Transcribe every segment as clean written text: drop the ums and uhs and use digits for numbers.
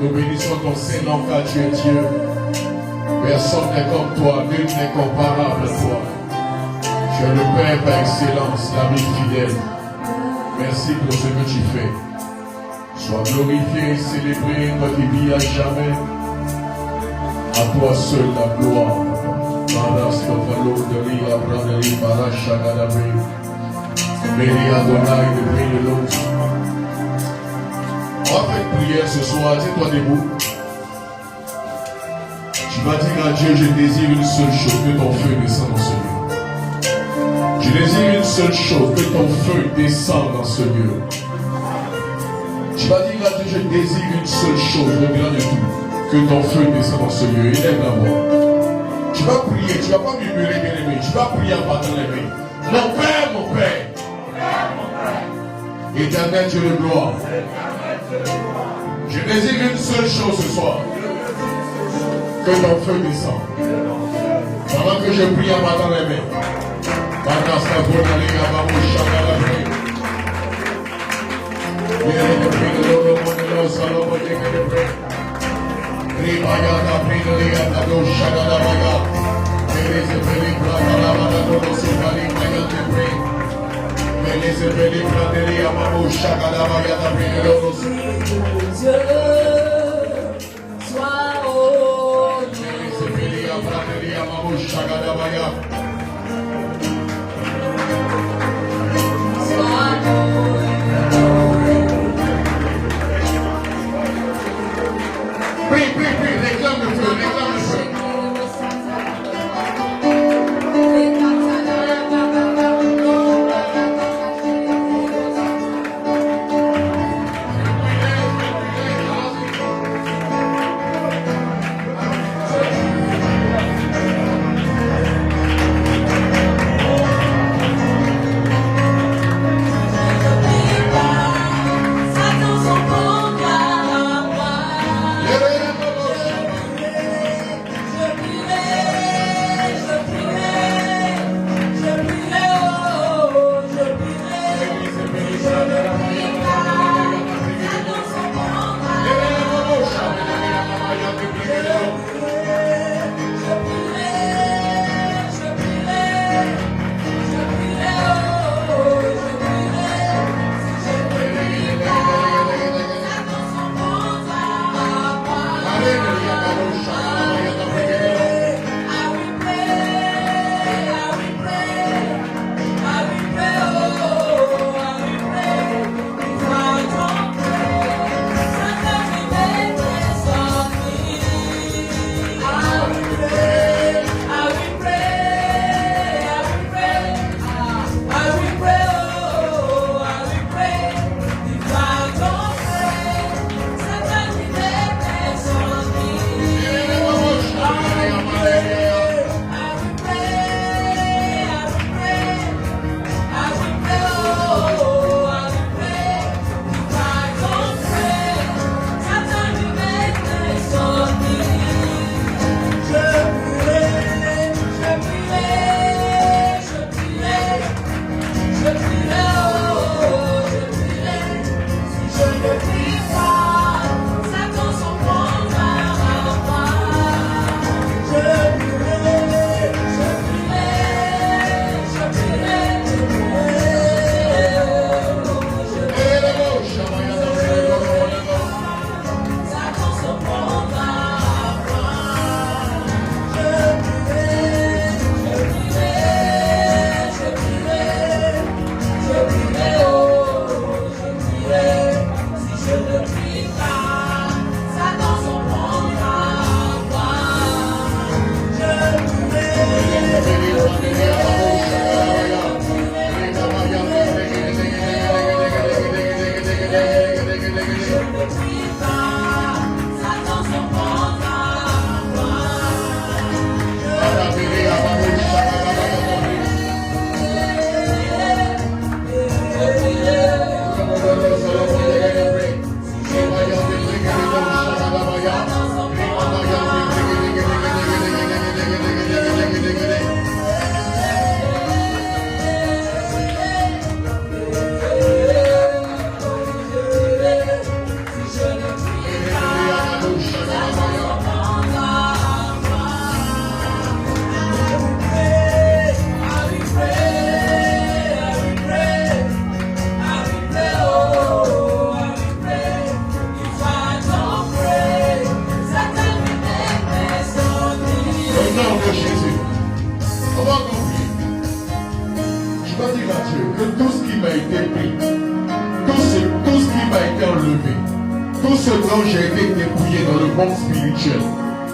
Nous bénissons ton Saint-Nom car tu es Dieu. Personne n'est comme toi, nul n'est comparable à toi. Tu es le Père par excellence, l'ami fidèle. Merci pour ce que tu fais. Sois glorifié, célébré, toi qui vis à jamais. À toi seul la gloire. Béni Adonai, le prix de l'autre. On va faire une prière ce soir, tiens-toi debout. Tu vas dire à Dieu, je désire une seule chose, que ton feu descende dans ce lieu. Je désire une seule chose, que ton feu descende dans ce lieu. Tu vas dire à Dieu, je désire une seule chose, au-delà de tout, que ton feu descende dans ce lieu. Élève la voix. Tu vas prier, tu ne vas pas murmurer, bien aimé. Tu vas prier en battant les mains. Mon Père, mon Père. Éternel Dieu de gloire. Je désire une seule chose ce soir. Que ton feu descende. Pendant que je prie en battant les mains. Prie, réclame le feu, réclame le feu.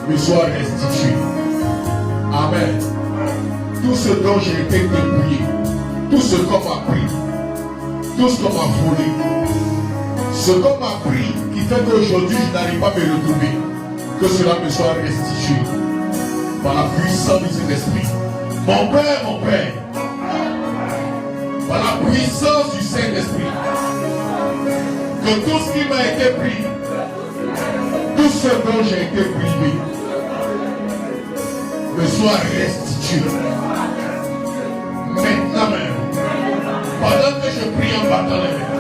me soit restitué. Amen. Tout ce dont j'ai été dépouillé, tout ce qu'on m'a pris, tout ce qu'on m'a volé, Ce qu'on m'a pris qui fait qu'aujourd'hui je n'arrive pas à me retrouver, que cela me soit restitué par la puissance du Saint-Esprit. Mon Père, par la puissance du Saint-Esprit, que tout ce qui m'a été pris, tout ce dont j'ai été privé, me soit restitué. Maintenant même, pendant que je prie en battant les mains,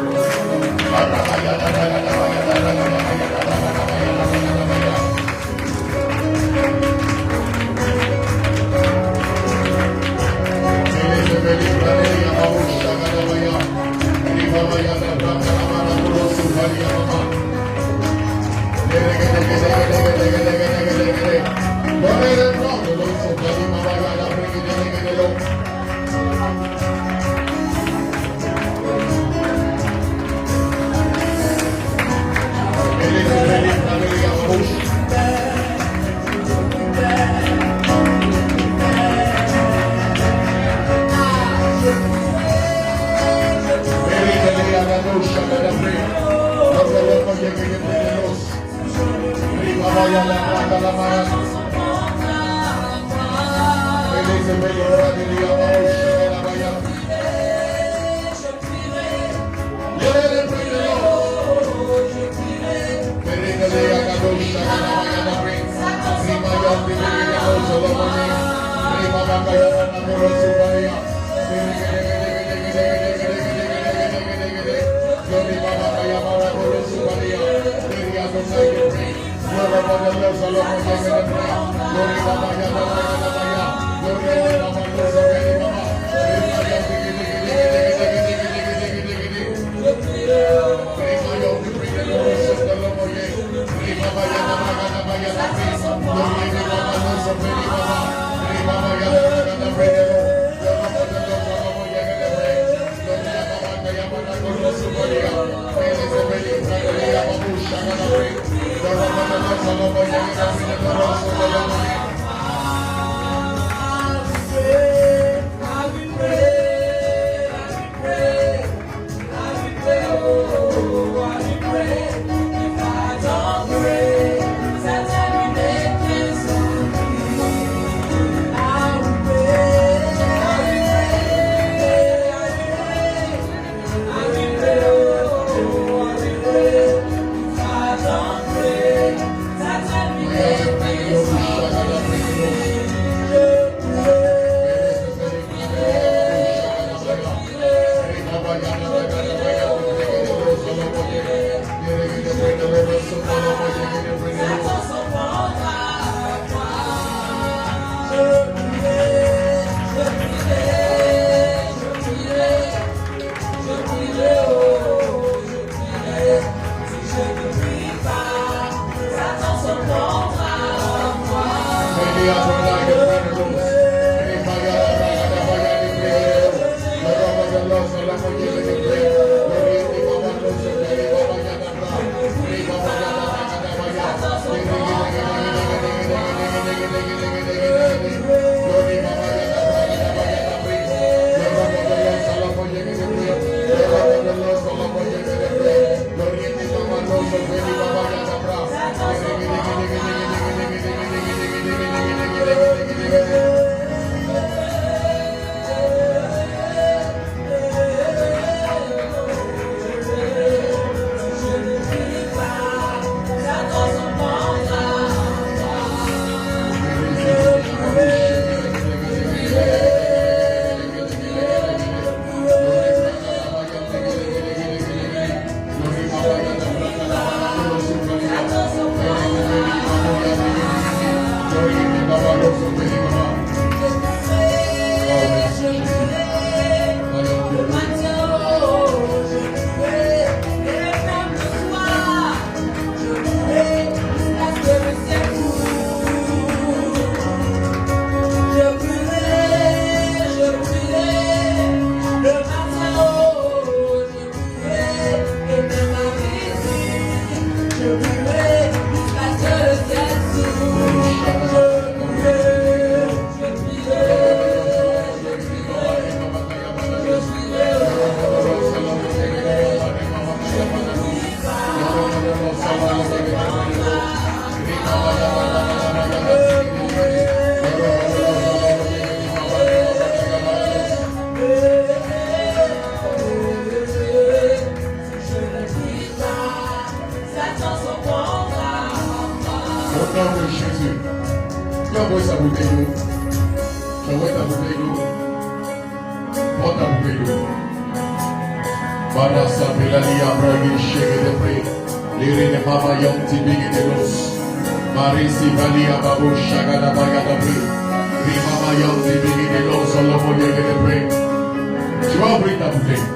Tu vas ouvrir ta bouteille.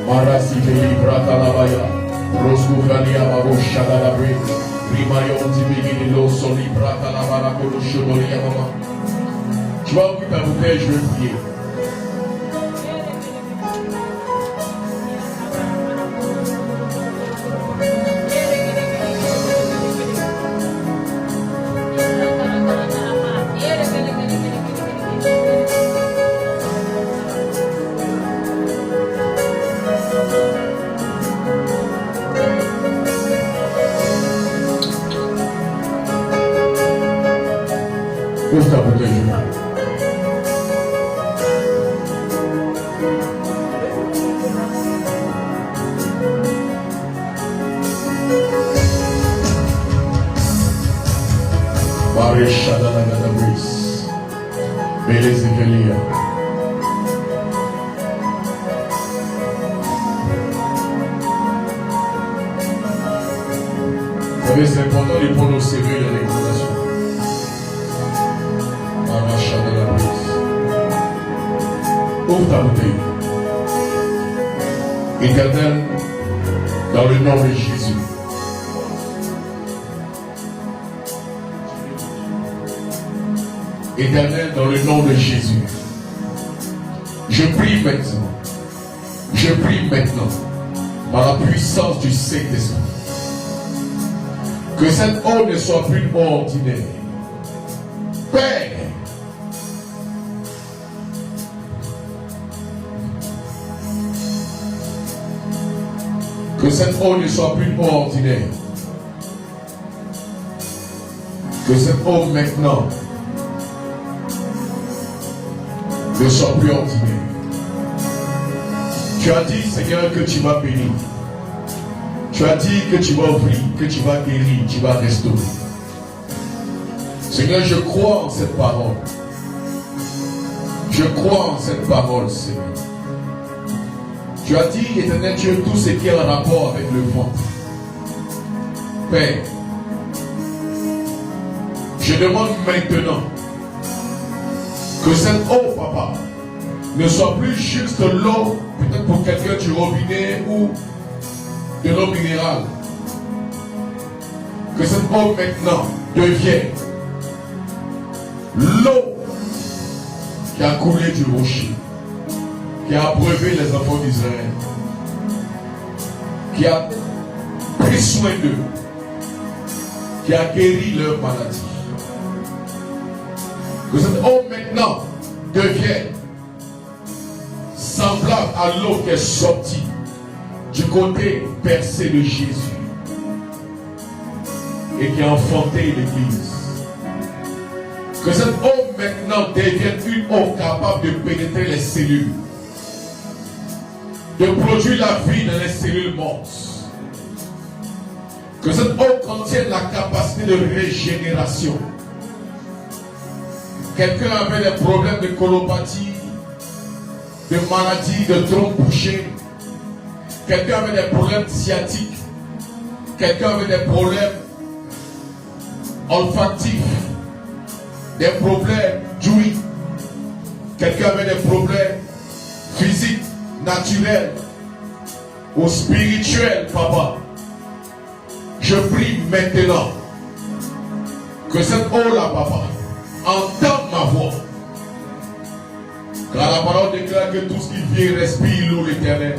Marasi Beli Bratalabaya, Roskuvalia Babo Shadalabre, Rimayon Tibigini Lo Soli Bratalabara Kodoshodoria Mama. Tu vas ouvrir ta bouteille, je vais prier. Ouvre ta bouteille. Maria Shadana Gadabris. Belezekelia. Vous savez, c'est important de prendre au sérieux les recommandations. Ouvre ta bouteille. Éternel, dans le nom de Jésus. Éternel, dans le nom de Jésus. Je prie maintenant. Je prie maintenant, par la puissance du Saint-Esprit, que cette eau ne soit plus une eau ordinaire. Père, que cette eau ne soit plus une eau ordinaire. Que cette eau maintenant ne soit plus ordinaire. Tu as dit, Seigneur, que tu vas bénir. Tu as dit que tu vas ouvrir, que tu vas guérir, tu vas restaurer. Seigneur, je crois en cette parole. Je crois en cette parole, Seigneur. Tu as dit, Éternel Dieu, tout ce qui a un rapport avec le ventre. Père, je demande maintenant que cette eau, Papa, ne soit plus juste l'eau, peut-être pour quelqu'un du robinet ou de l'eau minérale. Que cette eau maintenant devienne l'eau qui a coulé du rocher, qui a abreuvé les enfants d'Israël, qui a pris soin d'eux, qui a guéri leur maladie. Que cette eau maintenant devienne semblable à l'eau qui est sortie du côté percé de Jésus et qui a enfanté l'Église. Que cette eau maintenant devienne une eau capable de pénétrer les cellules, de produire la vie dans les cellules mortes. Que cette eau contienne la capacité de régénération. Quelqu'un avait des problèmes de colopathie, de maladies, de trompe bouchée. Quelqu'un avait des problèmes sciatiques. Quelqu'un avait des problèmes olfactifs. Des problèmes d'ouïe. Quelqu'un avait des problèmes physiques, naturels ou spirituels, Papa. Je prie maintenant que cette eau-là, Papa, entende ma voix. Car la parole déclare que tout ce qui vit respire l'eau l'Éternel.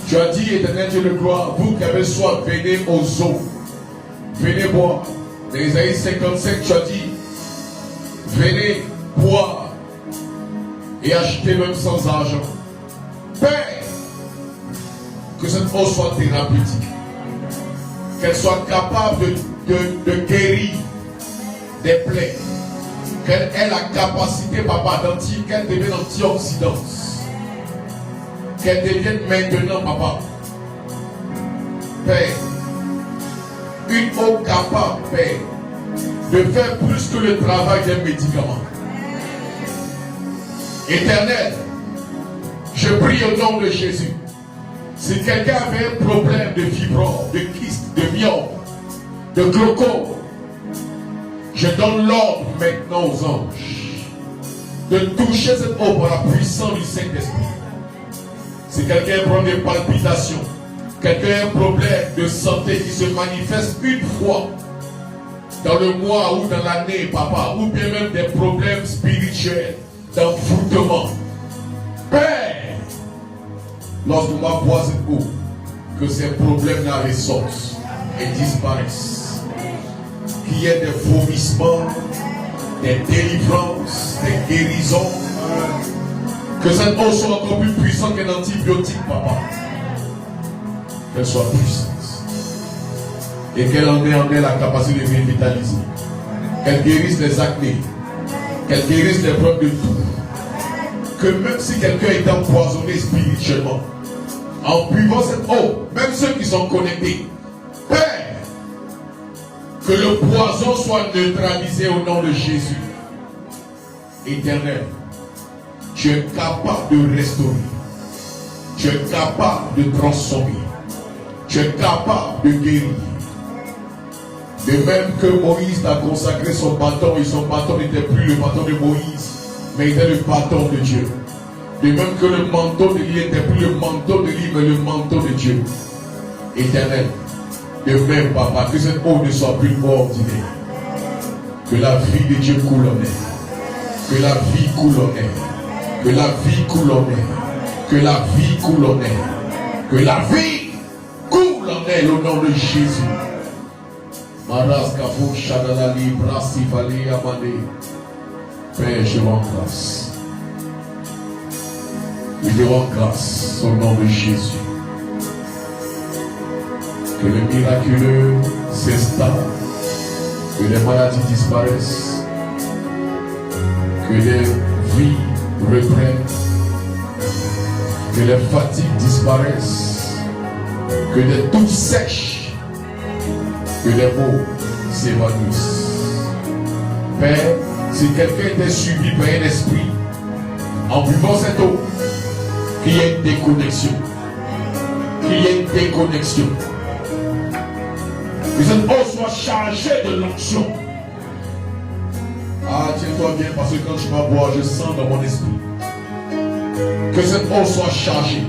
Tu as dit, Éternel Dieu de gloire, vous qui avez soif, venez aux eaux. Venez boire. Dans Isaïe 55, tu as dit, venez boire et acheter même sans argent. Père, que cette eau soit thérapeutique. Qu'elle soit capable de guérir des plaies. Qu'elle ait la capacité, papa, qu'elle devienne antioxydante. Qu'elle devienne maintenant, papa. Père, une eau capable, Père, de faire plus que le travail d'un médicament. Éternel, je prie au nom de Jésus. Si quelqu'un avait un problème de fibrome, de kyste, de myome, de glaucome, je donne l'ordre maintenant aux anges de toucher cette eau par la puissance du Saint-Esprit. Si quelqu'un a un problème de palpitation, quelqu'un a un problème de santé qui se manifeste une fois dans le mois ou dans l'année, papa, ou bien même des problèmes spirituels, d'envoûtement. Père, lorsque moi bois cette eau, que ces problèmes-là ressortent et disparaissent. Qu'il y ait des vomissements, des délivrances, des guérisons. Que cette eau soit encore plus puissante qu'un antibiotique, papa. Qu'elle soit puissante. Et qu'elle en ait la capacité de revitaliser. Qu'elle guérisse les acnés. Qu'elle guérisse les problèmes de tout. Que même si quelqu'un est empoisonné spirituellement, en buvant cette eau, même ceux qui sont connectés, Père, que le poison soit neutralisé au nom de Jésus. Éternel, tu es capable de restaurer. Tu es capable de transformer. Tu es capable de guérir. De même que Moïse t'a consacré son bâton, et son bâton n'était plus le bâton de Moïse, mais était le bâton de Dieu. De même que le manteau de l'île n'était plus le manteau de l'île, mais le manteau de Dieu. Éternel, de même, papa, que cette eau ne soit plus ordinaire. Que la vie de Dieu coule en elle. Que la vie coule en elle. Que la vie coule en elle. Que la vie coule en elle. Que la vie coule en elle au nom de Jésus. Maras Kafou Shadalali Brasi Vali Amane. Père, je rends grâce. Je rends grâce au nom de Jésus. Que le miraculeux s'installe. Que les maladies disparaissent. Que les vies reprennent. Que les fatigues disparaissent. Que les toux sèchent. Que les maux s'évanouissent. Père, si quelqu'un était suivi par un esprit, en buvant cette eau, qu'il y ait une déconnexion. Qu'il y ait une déconnexion. Que cette eau soit chargée de l'onction. Ah, tiens-toi bien, parce que quand je vais boire, je sens dans mon esprit. Que cette eau soit chargée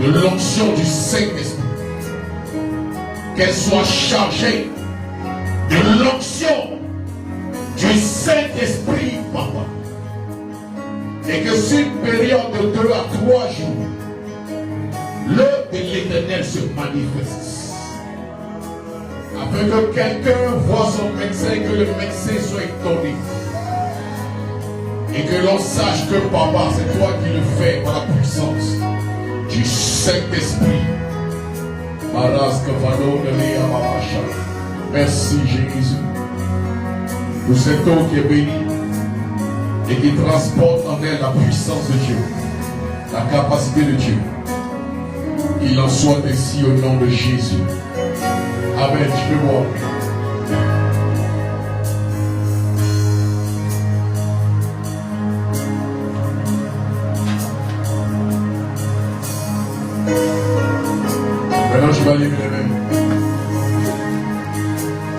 de l'onction du Saint-Esprit. Qu'elle soit chargée de l'onction du Saint-Esprit, papa. Et que sur une période de 2 à 3 jours, l'œuvre de l'Éternel se manifeste. Afin que quelqu'un voit son médecin et que le médecin soit étonné. Et que l'on sache que papa, c'est toi qui le fais par la puissance du Saint-Esprit. Merci Jésus pour cette eau qui est bénie et qui transporte en elle la puissance de Dieu, la capacité de Dieu. Qu'il en soit ainsi au nom de Jésus. Amen. Je peux voir. Maintenant, je vais lever les mains.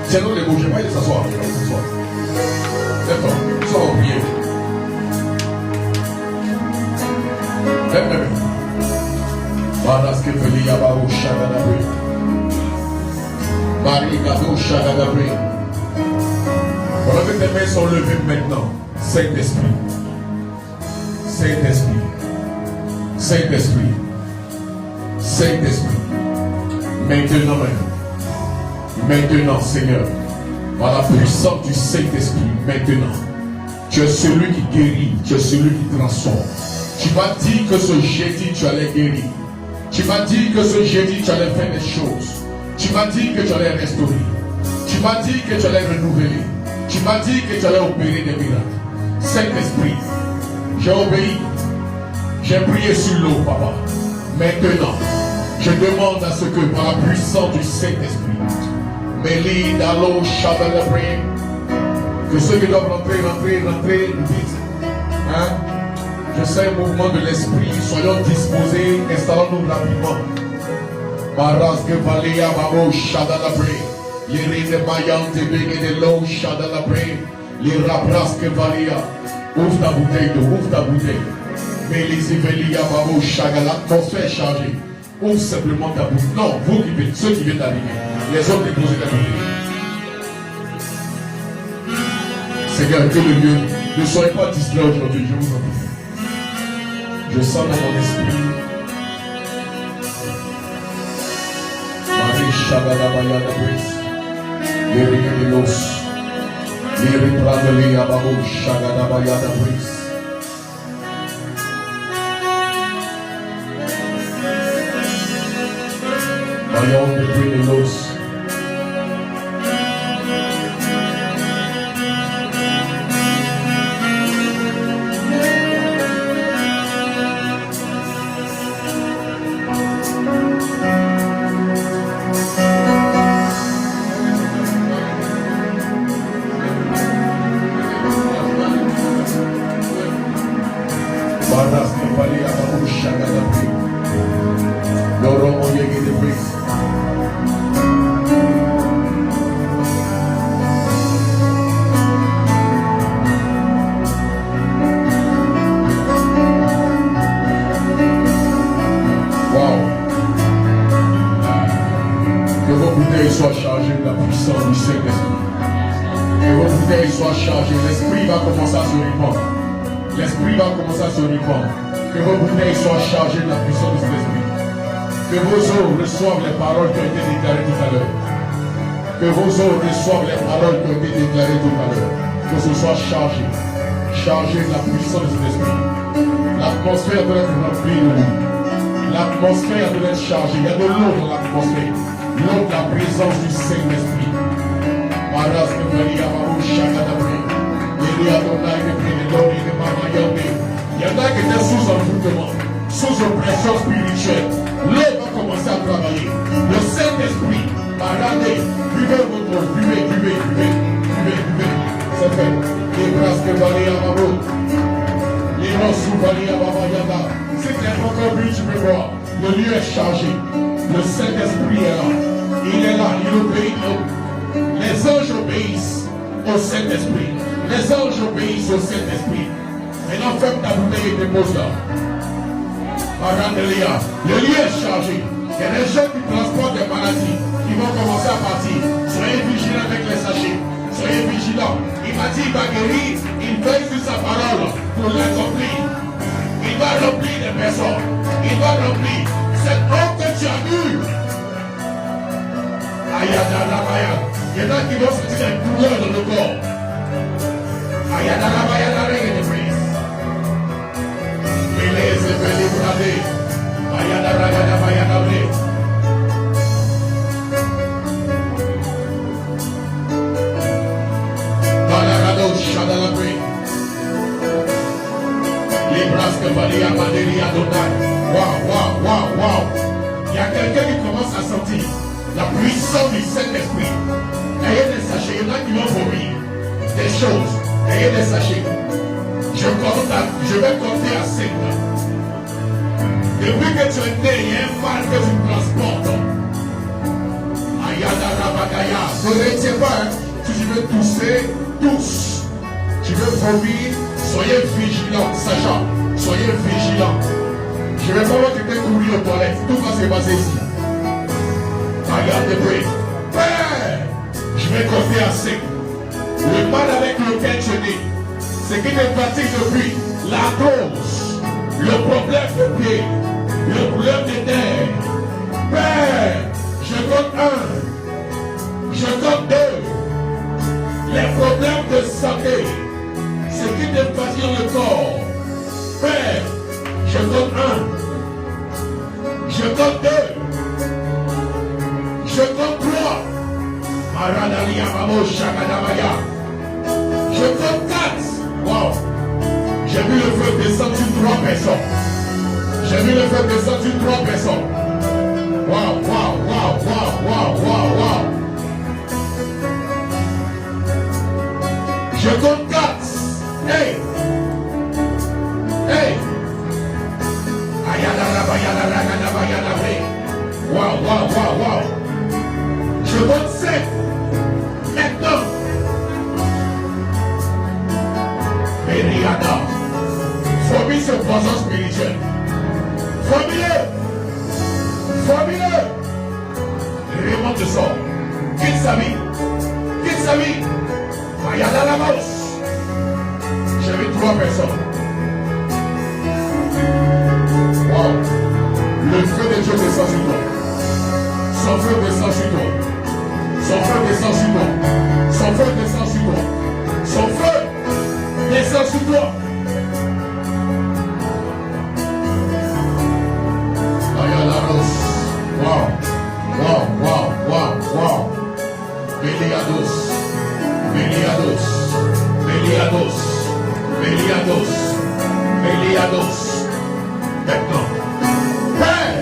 Tiens-nous les mots, je vais pas aller s'asseoir. Lève-toi, sois en prière. Lève les mains. Voilà ce que fait les Yabao Shadadabre. Barigado Shadadabre. Voilà que tes mains sont levées maintenant. Saint-Esprit. Saint-Esprit. Saint-Esprit. Saint-Esprit. Maintenant, maintenant, Seigneur, par la puissance du Saint-Esprit, maintenant, tu es celui qui guérit, tu es celui qui transforme, Tu m'as dit que ce jeudi, tu allais guérir. Tu m'as dit que ce jeudi, tu allais faire des choses. Tu m'as dit que tu allais restaurer. Tu m'as dit que tu allais renouveler. Tu m'as dit que tu allais opérer des miracles. Saint-Esprit, j'ai obéi. J'ai prié sur l'eau, papa. Maintenant, je demande à ce que par la puissance du Saint-Esprit, Mélie, Dalo, Chadalabré, que ceux qui doivent rentrer, vite. Hein? Je sais un mouvement de l'esprit, soyons disposés, installons-nous rapidement. Maras que Valia, Babo, Chadalabré, les Rines Mayan, Tébé, de l'eau, Chadalabré, les Rapras que Valia. Ouvre ta bouteille d'eau, ouvre ta bouteille. Mais les Ivelia, Babo, Chaga, l'atmosphère est chargée. Ouvre simplement ta bouteille. Non, vous qui venez, ceux qui viennent d'arriver, les autres déposez ta bouteille. Seigneur, que le lieu, ne soyez pas distraits aujourd'hui, je vous en prie. Je sens dans mon esprit. Marie Chagalabaya da Bris, les Rigelos, les Ripradeli Ababo Chagalabaya da Bris. Voyons depuis les los. Soient chargés de la puissance du Saint-Esprit. Que vos bouteilles soient chargées. L'Esprit va commencer à se répandre. L'Esprit va commencer à se répandre. Que vos bouteilles soient chargées de la puissance du Saint-Esprit. Que vos eaux reçoivent les paroles qui ont été déclarées tout à l'heure. Que vos eaux reçoivent les paroles qui ont été déclarées tout à l'heure. Que ce soit chargé. Chargé de la puissance du Saint-Esprit. L'atmosphère doit être remplie de l'eau. L'atmosphère doit être chargée. Il y a de l'eau dans l'atmosphère. L'eau de la présence du Saint-Esprit. Maras de Maria Babu Chakadabré. Il y a en a qui étaient sous envoûtement, sous oppression spirituelle. L'eau va commencer à travailler. Le Saint-Esprit va regarder. Buvez votre eau, buvez. C'est fait. Les bras que Valia Babu. Les Rossou Valia Babayada. Si tu es encore bu, tu peux voir. Le lieu est chargé. Le Saint-Esprit est là. Il est là, il obéit. Les anges obéissent au Saint-Esprit. Les anges obéissent au Saint-Esprit. Maintenant, ferme ta bouteille et dépose là. Marandelia. Le lieu est chargé. Il y a des gens qui transportent des maladies qui vont commencer à partir. Soyez vigilants avec les sachets. Soyez vigilants. Il m'a dit, il va guérir. Il veille sur sa parole pour l'accomplir. Il va remplir des personnes. Il va remplir. Cette eau que tu as eue. Ayadalabaya. Il y en a qui vont sentir des douleurs dans le corps. Ayadalabaya la règle de prise. Il est épelé bradé. Ayadalabaya la règle. Balarado Shadalabé. Les bras que Valia Madelia Donai. Waouh. Il y a quelqu'un qui commence à sentir la puissance du Saint-Esprit. Ayez des sachets, il y en a qui vont vomir des choses. Ayez des sachets. Je vais compter à 5. Depuis que tu es né, il y a un mal que tu transportes. Ayada Rabagaya. Ne retiens pas, si tu veux tousser, tousse. Tu veux vomir, soyez vigilants, sachant. Soyez vigilants. Je ne vais pas voir quelqu'un courir aux toilettes. Tout va se passer ici. Regarde de bruit. Père, je vais compter à 5. Le mal avec lequel tu es né, c'est qui te pratique depuis la cause, le problème de pied, le problème de terre. Père, je compte 1. Je compte 2. Les problèmes de santé, c'est qui te pratique le corps. Père, compte 1. Je compte 2. Je compte 3. Maradalia Mamo Shakadabaya. Je compte 4. Wow. J'ai vu le feu descendre sur 3 personnes. J'ai vu le feu descendre sur 3 personnes. Wow, wow, wow, wow, wow, wow, wow. Je compte 4. Hey. Hey. Wow, wow, wow, wow. Je compte 7. Maintenant. Mériada. Formule ce poison spirituel. Formule. Formule. Remonte de sort. Quitte sa vie. Quitte sa vie. Mayada la mouse. J'ai vu 3 personnes. Wow. Le feu de Dieu descend sur toi. Son feu descend sur toi. Son feu descend sur toi. Son feu descend sur toi. Son feu descend sur toi. Wow. Wow, wow, wow, wow. Beliados. Beliados. Beliados. Beliados. Beliados. Maintenant. Hey!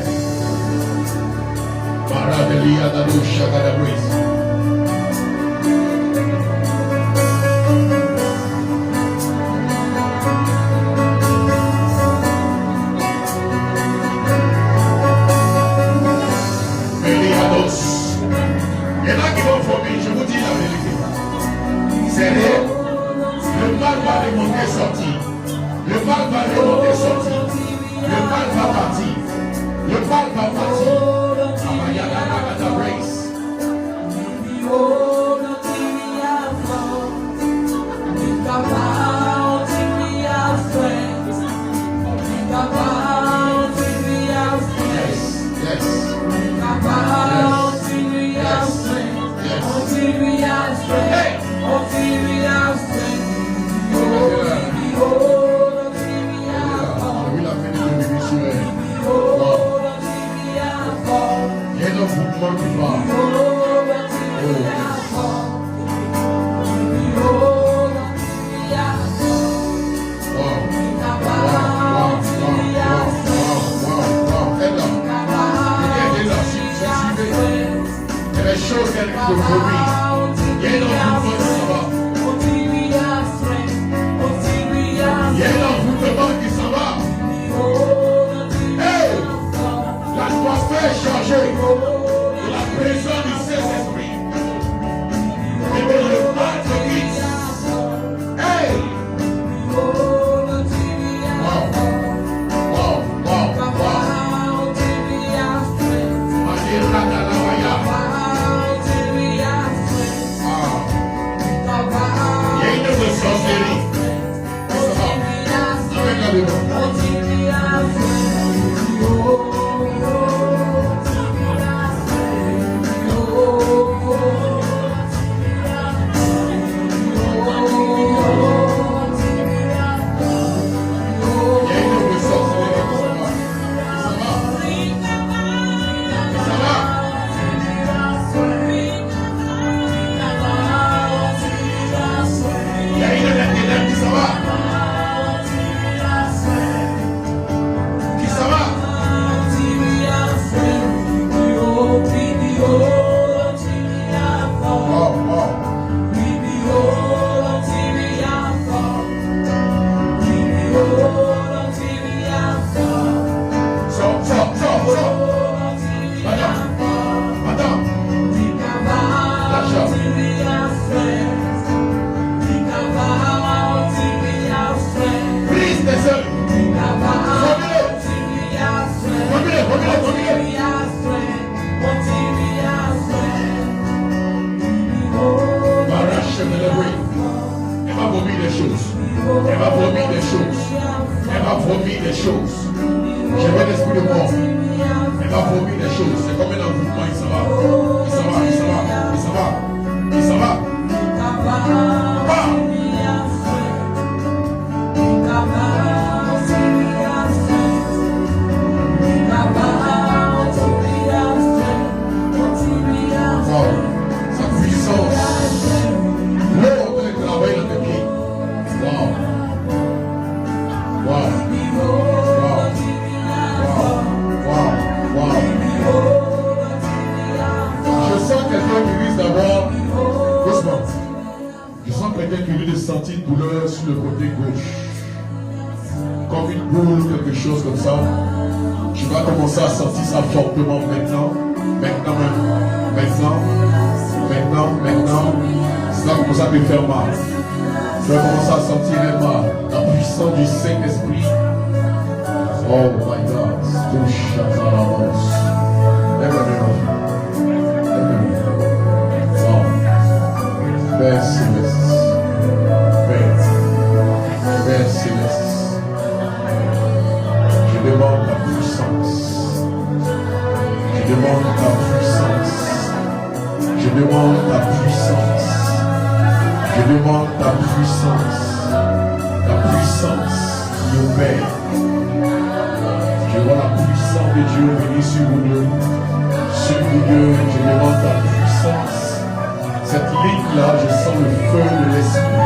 Maradelia da Lucha da Luiz. Beliados. Il y en a qui vont vomir, je vous dis la vérité. C'est réel. Le mal va remonter sortir. Le mal va remonter sortir. Le mal va partir. Le mal va partir. The race. chose comme ça. Tu vas commencer à sentir ça fortement maintenant. Maintenant. Ça va commencer à te faire mal. Tu vas commencer à sentir les mal. La puissance du Saint-Esprit. Oh my God. Touche à la avance. Père Céleste. Père Céleste. Je demande ta puissance. Je demande ta puissance. Je demande ta puissance. Je demande ta puissance. Ta puissance qui opère. Je vois la puissance de Dieu venir sur vous deux. Sur vous deux, je demande ta puissance. Cette ligne-là, je sens le feu de l'esprit.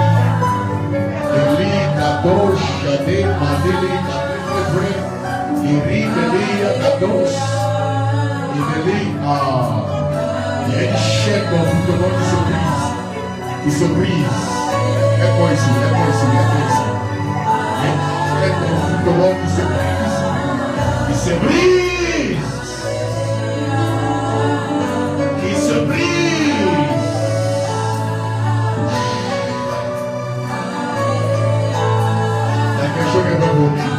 Il y a une chaîne dans tout le monde qui se brise. Aide-moi ici. Il y a une chaîne dans tout le monde qui se brise. Qui se brise. Il y a quelque chose qui est dans vos vies.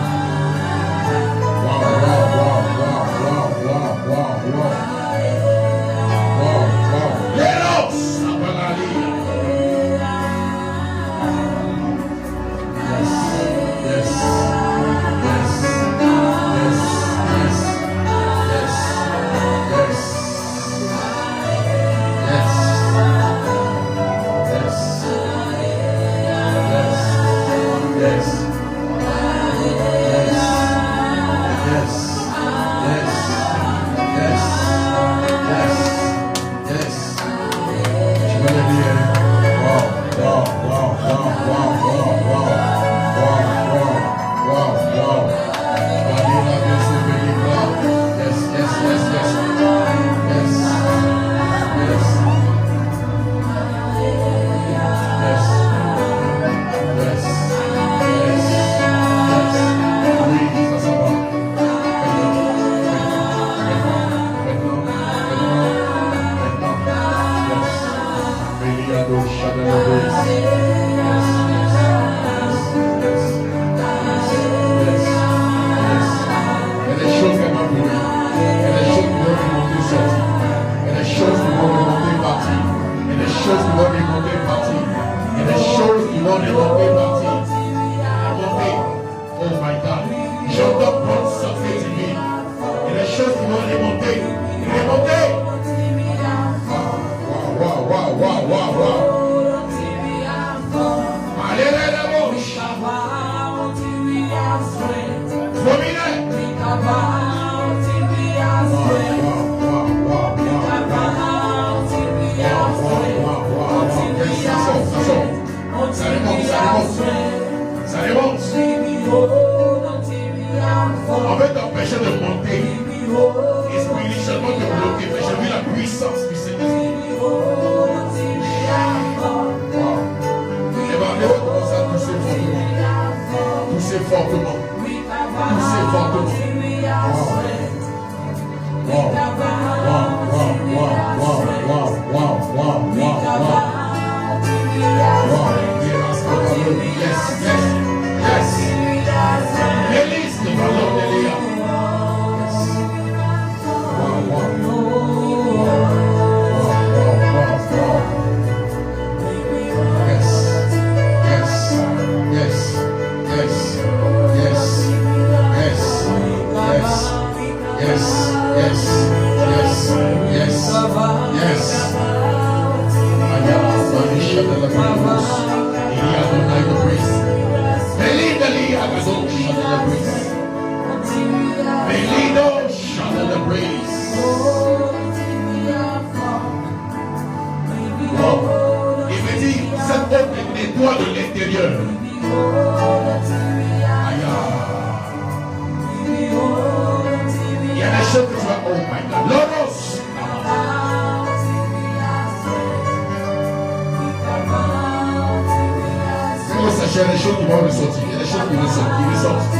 Il y a des choses qui vont ressortir. Il y a des choses qui ressortent.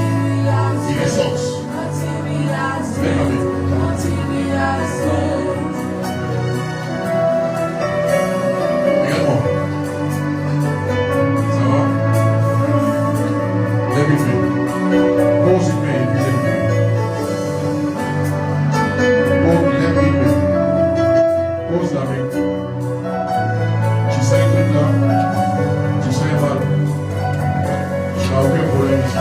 Il est sorti. Regarde-moi. Ça va? Lève-moi. Pose une main et puis lève-moi. Pose la main. Tu sais un truc là? Tu sais mal. Tu n'as aucun problème ici.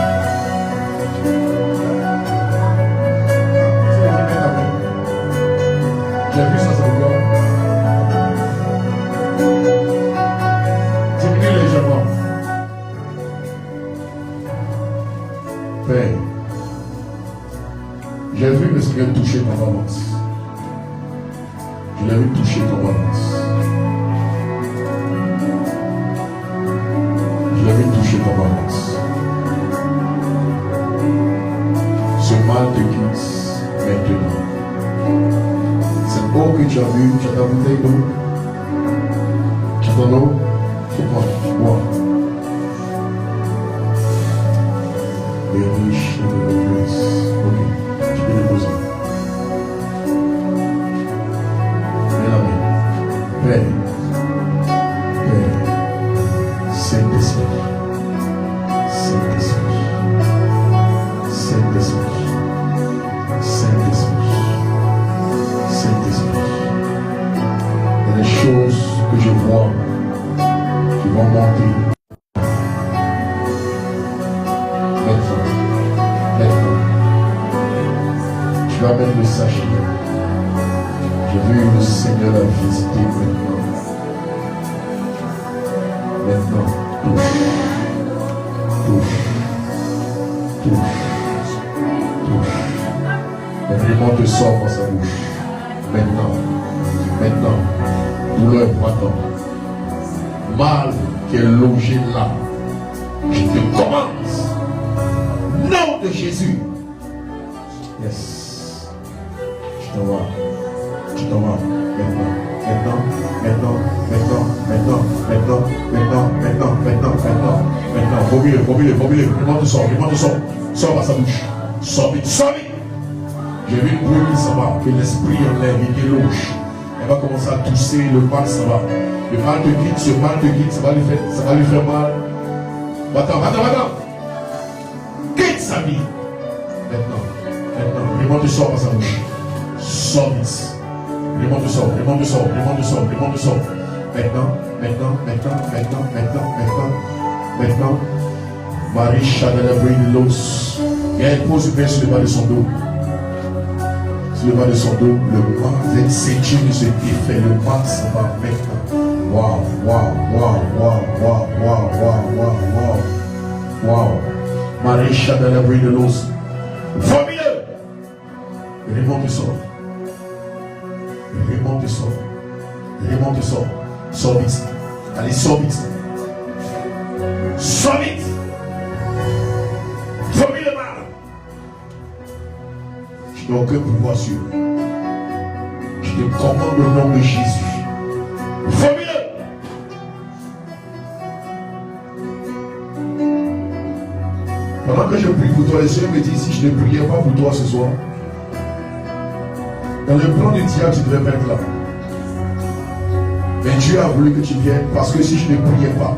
J'ai vu ça, ça vous voit. Diminue légèrement. Père, j'ai vu le Seigneur toucher ton balance. Je l'ai vu toucher ton balance. Je l'ai vu toucher ton balance. Ce mal te quitte maintenant. Cette eau que tu as vue, tu as ta bouteille d'eau. Tu as ton eau. C'est quoi? Bois. Et riche de la grâce. Ok, tu peux déposer. Mets la main. Père. Père. Saint-Esprit. Saint-Esprit. Saint-Esprit. Saint-Esprit. Saint-Esprit. Il y a des choses que je vois qui vont monter. Maintenant. Tu vas mettre le sachet. J'ai vu le Seigneur la visiter maintenant. Maintenant, touche. Touche. Touche. Touche. Le démon te sort dans sa bouche. Maintenant, douleur maintenant, mal qui est logé là, je te commande, nom de Jésus. Yes, je t'en vas, maintenant, remue-le, le démon te sort, sors par sa bouche, sors vite. J'ai vu une bruit qui s'en va, que l'esprit enlève, il déloge. Elle va commencer à tousser, le mal s'en va. Le mal te quitte, ce mal te quitte, ça va lui faire mal. Va-t'en. Quitte sa vie. Maintenant. Le démon te sort par sa bouche. Sors vite. Le démon te sort. Maintenant. Marie Chadelabre de l'os. Et elle pose une main sur le bas de son dos. Sur le bas de son dos, le mal, c'est Dieu qui se défait, le mal ça va maintenant. Wow. Marie Chadelabre de l'os. Formule. Le démon te sort. Sors vite. Allez, sors vite. Formule le mal. Tu n'as aucun pouvoir sur eux. Je te commande au nom de Jésus. Formule-le. Pendant que je prie pour toi, le Seigneur me dit, si je ne priais pas pour toi ce soir, dans le plan du diable, tu devais être là. Mais Dieu a voulu que tu viennes parce que si je ne priais pas,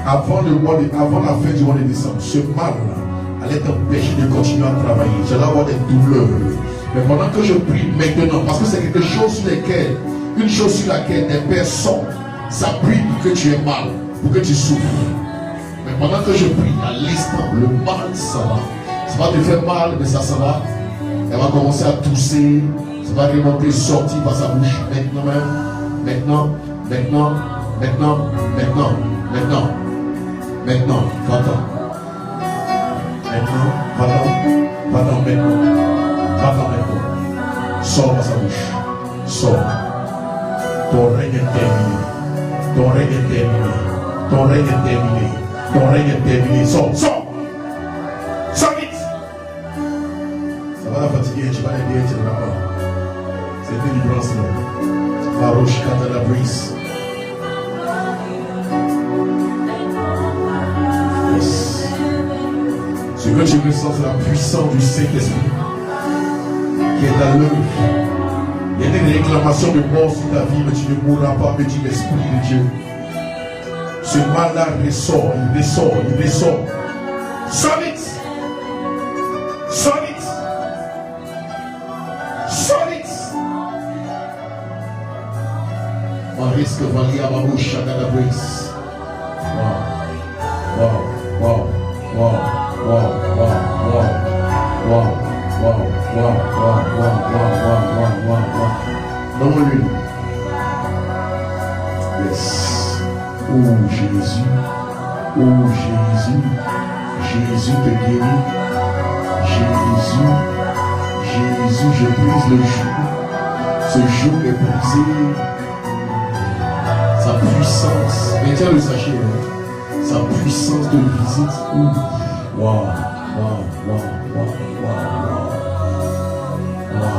avant la fin du mois de décembre, ce mal-là allait t'empêcher de continuer à travailler. J'allais avoir des douleurs. Mais pendant que je prie maintenant, parce que c'est quelque chose sur laquelle des personnes s'appuient pour que tu aies mal, pour que tu souffres. Mais pendant que je prie, à l'instant, le mal, ça va. Ça va te faire mal, mais ça va. Elle va commencer à tousser. Ça va remonter, sortir par sa bouche. Maintenant, va-t'en. Maintenant, sors par sa bouche. Sors. Ton règne est terminé. Sors vite. Ça va la fatiguer, tu vas l'aider, tu ne l'as pas. C'est une délivrance là. Baruch Kata la brise. Ce que que tu ressens la puissance du Saint-Esprit qui est à l'œuvre. Il y a des réclamations de mort sur ta vie, mais tu ne mourras pas, mais tu es l'Esprit de Dieu. Ce mal-là ressort, il ressort, il ressort. Sors vite! Sors vite! Sors vite! On risque de valer à ma bouche à la brise. Wow, wow, wow, wow, wow, wow, wow, wow, wow, wow, wow, wow, wow, wow. Donne-lui. Yes. Oh Jésus, oh Jésus, Jésus te guérit. Jésus, Jésus, je brise le joug. Ce joug est brisé. Sa puissance, mais tiens le sachet, hein? Sa puissance de visite. Waouh, waouh, waouh, waouh, waouh, waouh, waouh.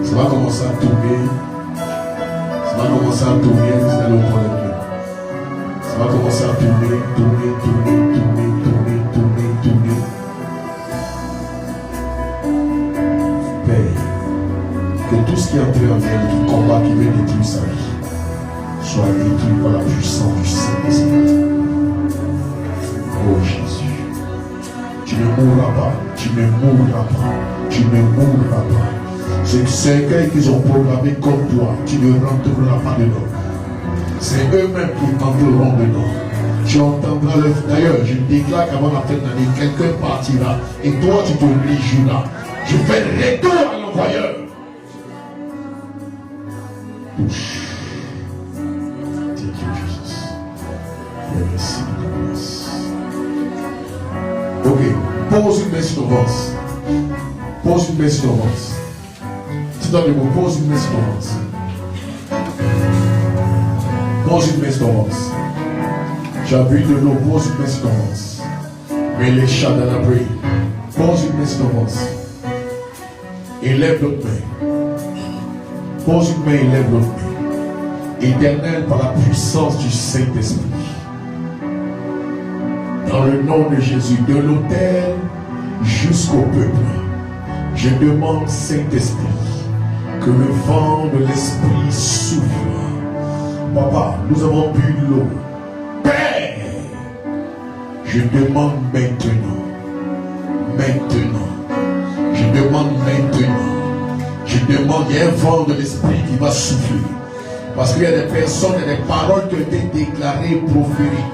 Ça va commencer à tourner. Ça va commencer à tourner, vous allez au problème. Ça va commencer à tourner, tourner, tourner, tourner, tourner, tourner, tourner. Père, que tout ce qui est entré en elle, tout combat qui veut détruire sa vie, soit détruit par la puissance du Saint-Esprit. Oh Jésus, tu ne mourras pas, tu ne mourras pas, tu ne mourras pas. C'est cercueil qu'ils ont programmé comme toi, tu ne rentreras pas dedans. C'est eux-mêmes qui entreront dedans. Tu entendras le... D'ailleurs, je déclare qu'avant la fin de l'année, quelqu'un partira et toi tu te réjouiras. Je fais retour à l'envoyeur. Thank you, Jesus. Merci, merci. Ok, pose une main sur ton ventre. Pose une main sur ton ventre. Dans le mot, pose une main sur ton ventre. Pose une main sur ton ventre. J'appuie de l'eau, pose une main sur ton ventre. Mais les chats dans la prière. Pose une main sur ton ventre. Élève l'autre main. Pose une main, élève l'autre main. Éternel, par la puissance du Saint-Esprit. Dans le nom de Jésus, de l'autel jusqu'au peuple, je demande, Saint-Esprit, que le vent de l'Esprit souffle. Papa, nous avons bu l'eau. Père, je demande maintenant, je demande maintenant, je demande, il y a un vent de l'Esprit qui va souffler. Parce qu'il y a des personnes et des paroles qui ont été déclarées, proférées.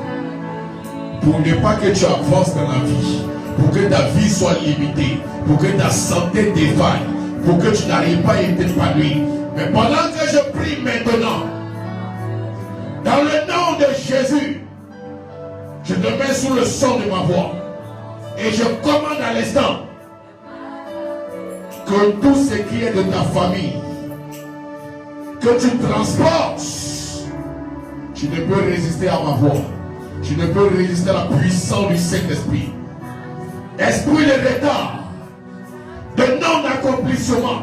Pour ne pas que tu avances dans la vie, pour que ta vie soit limitée, pour que ta santé défaille, pour que tu n'arrives pas à être épanoui. Mais pendant que je prie maintenant, dans le nom de Jésus, je te mets sous le son de ma voix et je commande à l'instant que tout ce qui est de ta famille, que tu transportes, tu ne peux résister à ma voix, tu ne peux résister à la puissance du Saint-Esprit. Esprit de retard, de non-accomplissement,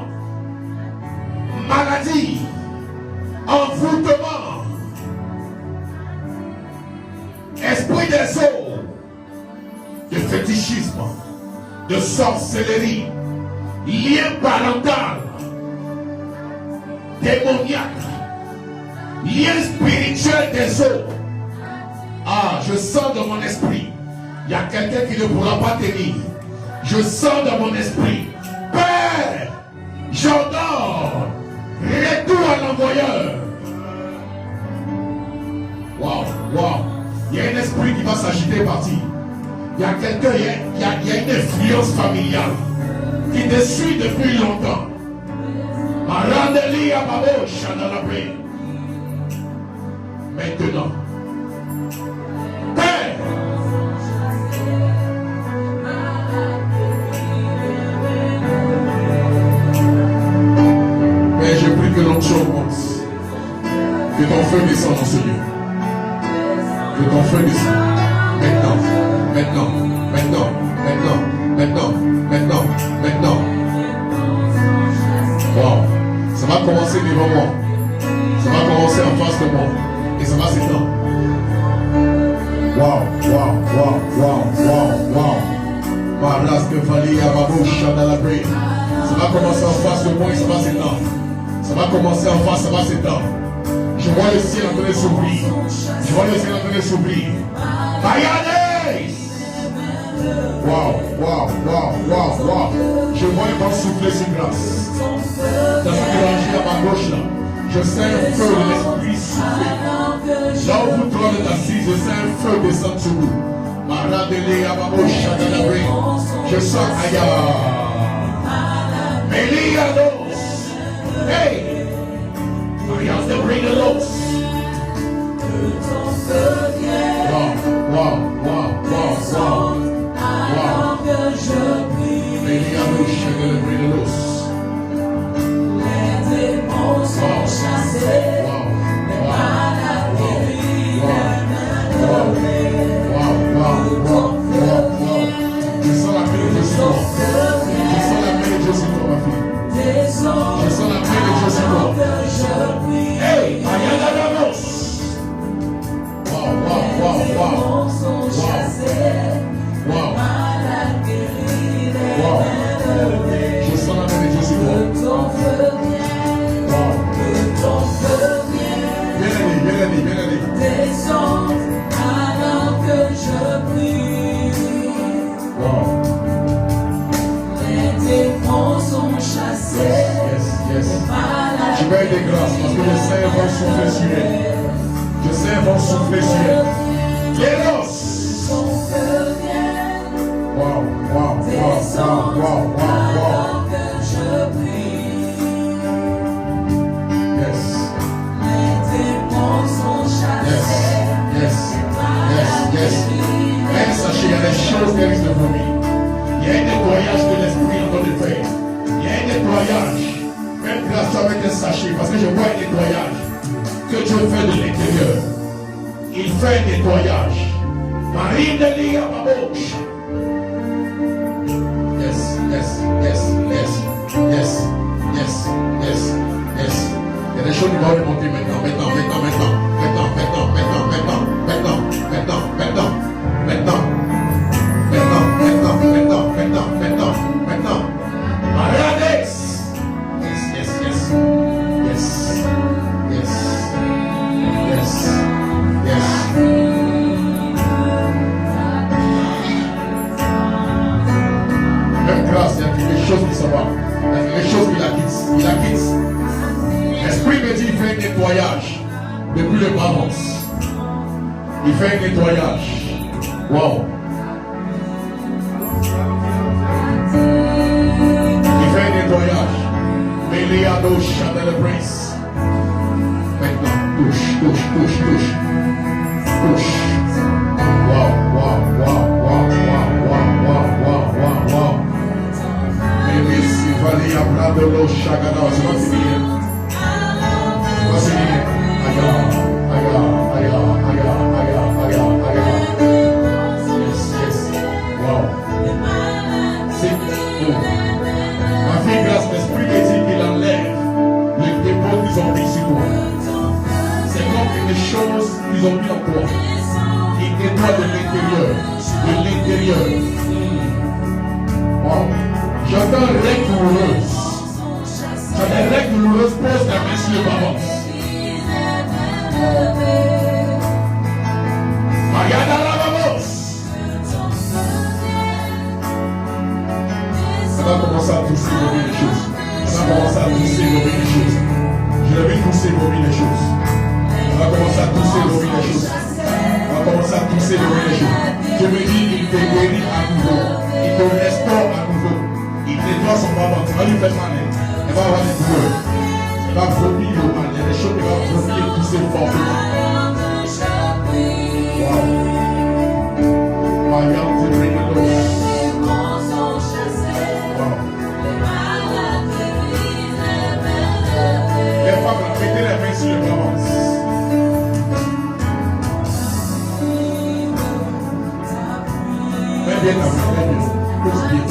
maladie, envoûtement, esprit des eaux, de fétichisme, de sorcellerie, lien parental, démoniaque, lien spirituel des eaux. Ah, je sens dans mon esprit, il y a quelqu'un qui ne pourra pas tenir. Je sens dans mon esprit, Père, j'ordonne retour à l'envoyeur. Waouh, waouh. Il y a un esprit qui va s'agiter parti. Il y a quelqu'un, il y a une influence familiale qui te suit depuis longtemps. Maintenant, Père, je prie que l'onction monte, que ton feu descende dans ce lieu, que ton feu descende maintenant, maintenant. devant moi. Ça va commencer en face de moi. Et ça va s'étendre. Wow, wow, wow, wow, wow, wow. Ma race de Vali à ma bouche dans la bride. Ça va commencer en face de moi et ça va s'étendre. Ça va commencer en face, ça va s'étendre. Je vois le ciel en train de s'ouvrir. Je vois le ciel en train de s'ouvrir. Regardez! Wow, wow, wow, wow, wow. Je vois le vent souffler sur grâce. Dans cette évangile à ma gauche là, je sens un feu de l'esprit souffler. Là où vous trouvez assis, je sens un feu descendre sur vous. Je sens ailleurs. Meliados. Hey! Marias de Brigalos. Wow, wow, wow, wow, wow. Wow. Meliados, de Brigalos. Je sens la paix de Dieu sur moi. Je sens la paix de Dieu sur toi, ma fille. Je sens la paix de Dieu sur toi. Hey, Ayana Ramos. Wow, wow, wow, wow. Wow. Wow. Je sens la paix de Dieu sur toi. Wow. Bien allé. Descends alors que je prie. Wow. Les démons sont chassés. Yes. Je vais des grâces parce que je sais vont souffler sur elle. Je sais vont souffler sur elle. Lélos. Wow. Alors que je prie. Yes. Les démons sont chassés. Yes. Même sachez, il y a des choses qui risquent de vomir. Il y a un nettoyage de l'esprit en train de faire. Il y a un nettoyage. Même grâce avec un sachet, parce que je vois un nettoyage que Dieu fait de l'intérieur. Il fait un nettoyage. Marine de l'île à ma bouche. Yes. Il y a des choses qui vont remonter maintenant. Mariades. Yes. Même grâce, il y a quelque chose qui s'en va. Il y a quelque chose qui la quitte. L'esprit me dit, il fait un nettoyage depuis le balance. Il fait un nettoyage. Wow. Il fait un nettoyage. Meliado Chadel Brace. Maintenant, touche. Wow. Maybe si Vali Abrado Lo Shagada. C'est pas fini. Yes. Wow. C'est ma fille, grâce l'esprit me dit qu'il enlève les dépôts qu'ils ont mis sur toi. C'est comme des choses qu'ils ont mis en toi. Il nettoie de l'intérieur. Wow. J'entends règles douloureuses. Quand les règles douloureuses posent la main sur le bavard. Mariana Lavamos. Ça va commencer à tousser, vomir les choses. Ça va commencer à tousser, vomir les choses. Je l'ai vu tousser, vomir les choses. Ça va commencer à tousser, vomir les choses. Ça va commencer à tousser, vomir les choses. Je me dis, il te guérit à nouveau. Il te restaure à nouveau. Il nettoie son bavard. Tu vas lui faire mal. Elle va avoir des douleurs. Elle va vomir le mal. Il y a des choses qui vont vomir et tousser fortement. Wow. Mariam te bring it low. Les femmes, mettez les mains sur les bras. Mais bien, plus bien.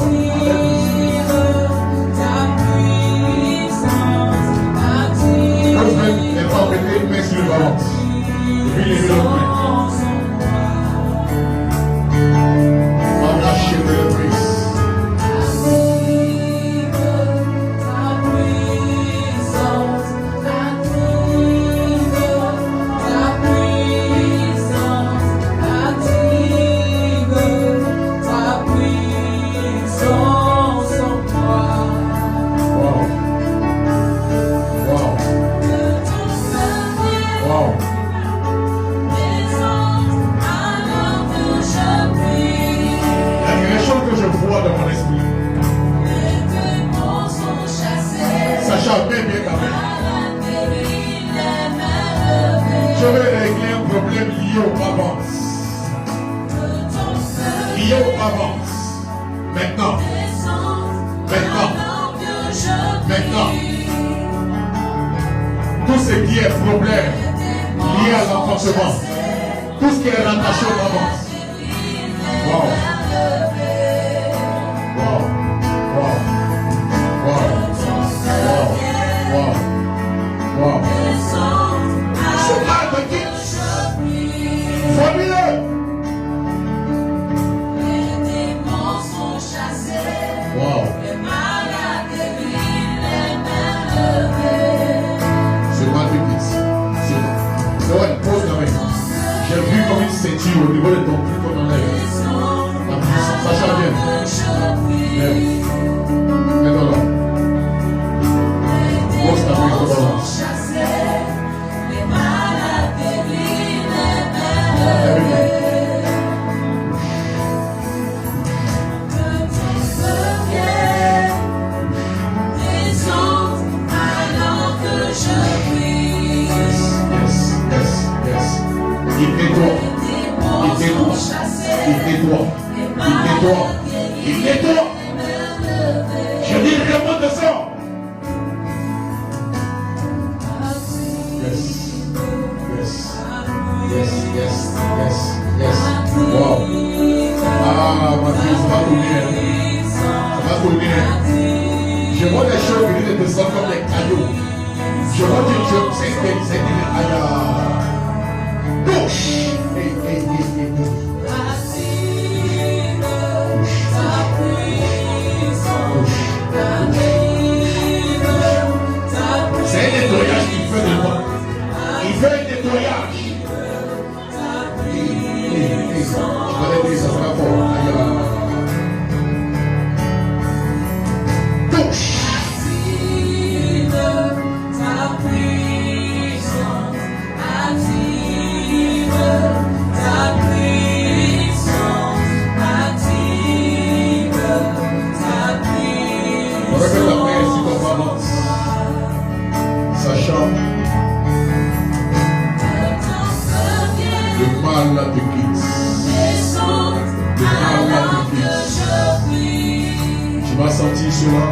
est problème lié à l'enfoncement, tout ce qui est rattaché aux mamans. Wow. Wow. Wow. Wow. Wow. Wow. Wow. Ce mal me quitte. Formule. Wow. Ce mal me quitte. C'est ouais, pose la main. J'ai vu comme une ceinture au niveau de ton cou qu'on enlève. La puissance, ça change bien. Mets-toi là. Pose ta main, mets-toi là. Il nettoie. Je dis vraiment de ça. Yes. Wow. Ah, ma fille, ça va tourner. Ça va tourner. Je vois des choses qui te descendent comme des cailloux. Je vois des choses, c'est touche. C'est un nettoyage qu'il fait de moi. Il fait un nettoyage. Je vais dire ça sera fort. Touche. Sachant le mal là te quitte. Le mal là te quitte. Tu vas sentir cela.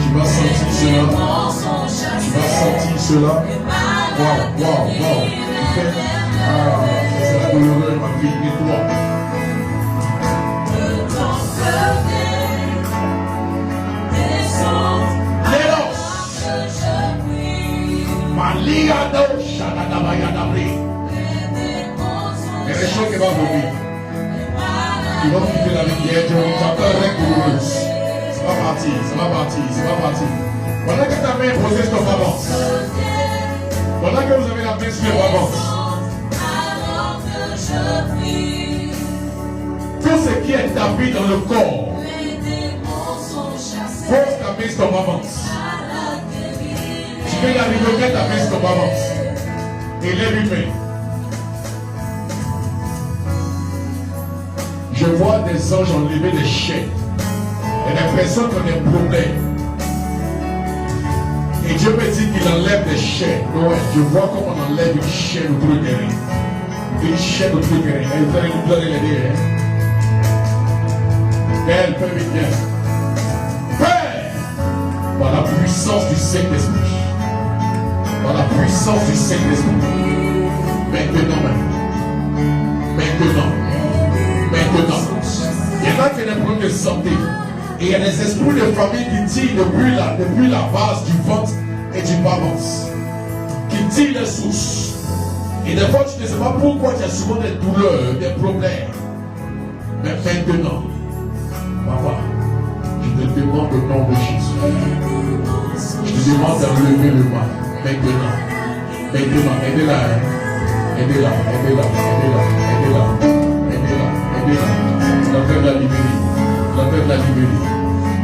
Tu vas sentir cela. Tu vas sentir cela. Wow. Ah, c'est la douloureuse, ma fille, et toi. Il y a des choses qui vont venir. Ils vont quitter la rivière. Tu entends un règle douloureuse. Ça va partir. Pendant que ta main est posée sur ton avance. Pendant que vous avez la main sur le avance. Tout ce qui est tapis dans le corps. Pose ta main sur ton avance. Tu peux y arriver, mets ta main sur ton avance. Et lève une main. Je vois des anges enlever des chaînes. Il y a des personnes qui ont des problèmes. Et Dieu me dit qu'il enlève des chaînes. Ouais, je vois comment on enlève une chaîne autour du terrain. Une chaîne autour du terrain. Elle va nous donner les dés. Père, Père, bien. Père, par la puissance du Saint-Esprit. Par la puissance du Saint-Esprit. Maintenant. Il y en a qui ont des problèmes de santé. Et il y a des esprits de famille qui tirent depuis la base du ventre et du bas-ventre. Qui tirent les sources. Et des fois, tu ne sais pas pourquoi tu as souvent des douleurs, des problèmes. Mais maintenant, papa, je te demande au nom de Jésus. Je te demande d'enlever le mal. Maintenant, aidez-la. Aidez-la. La libérer.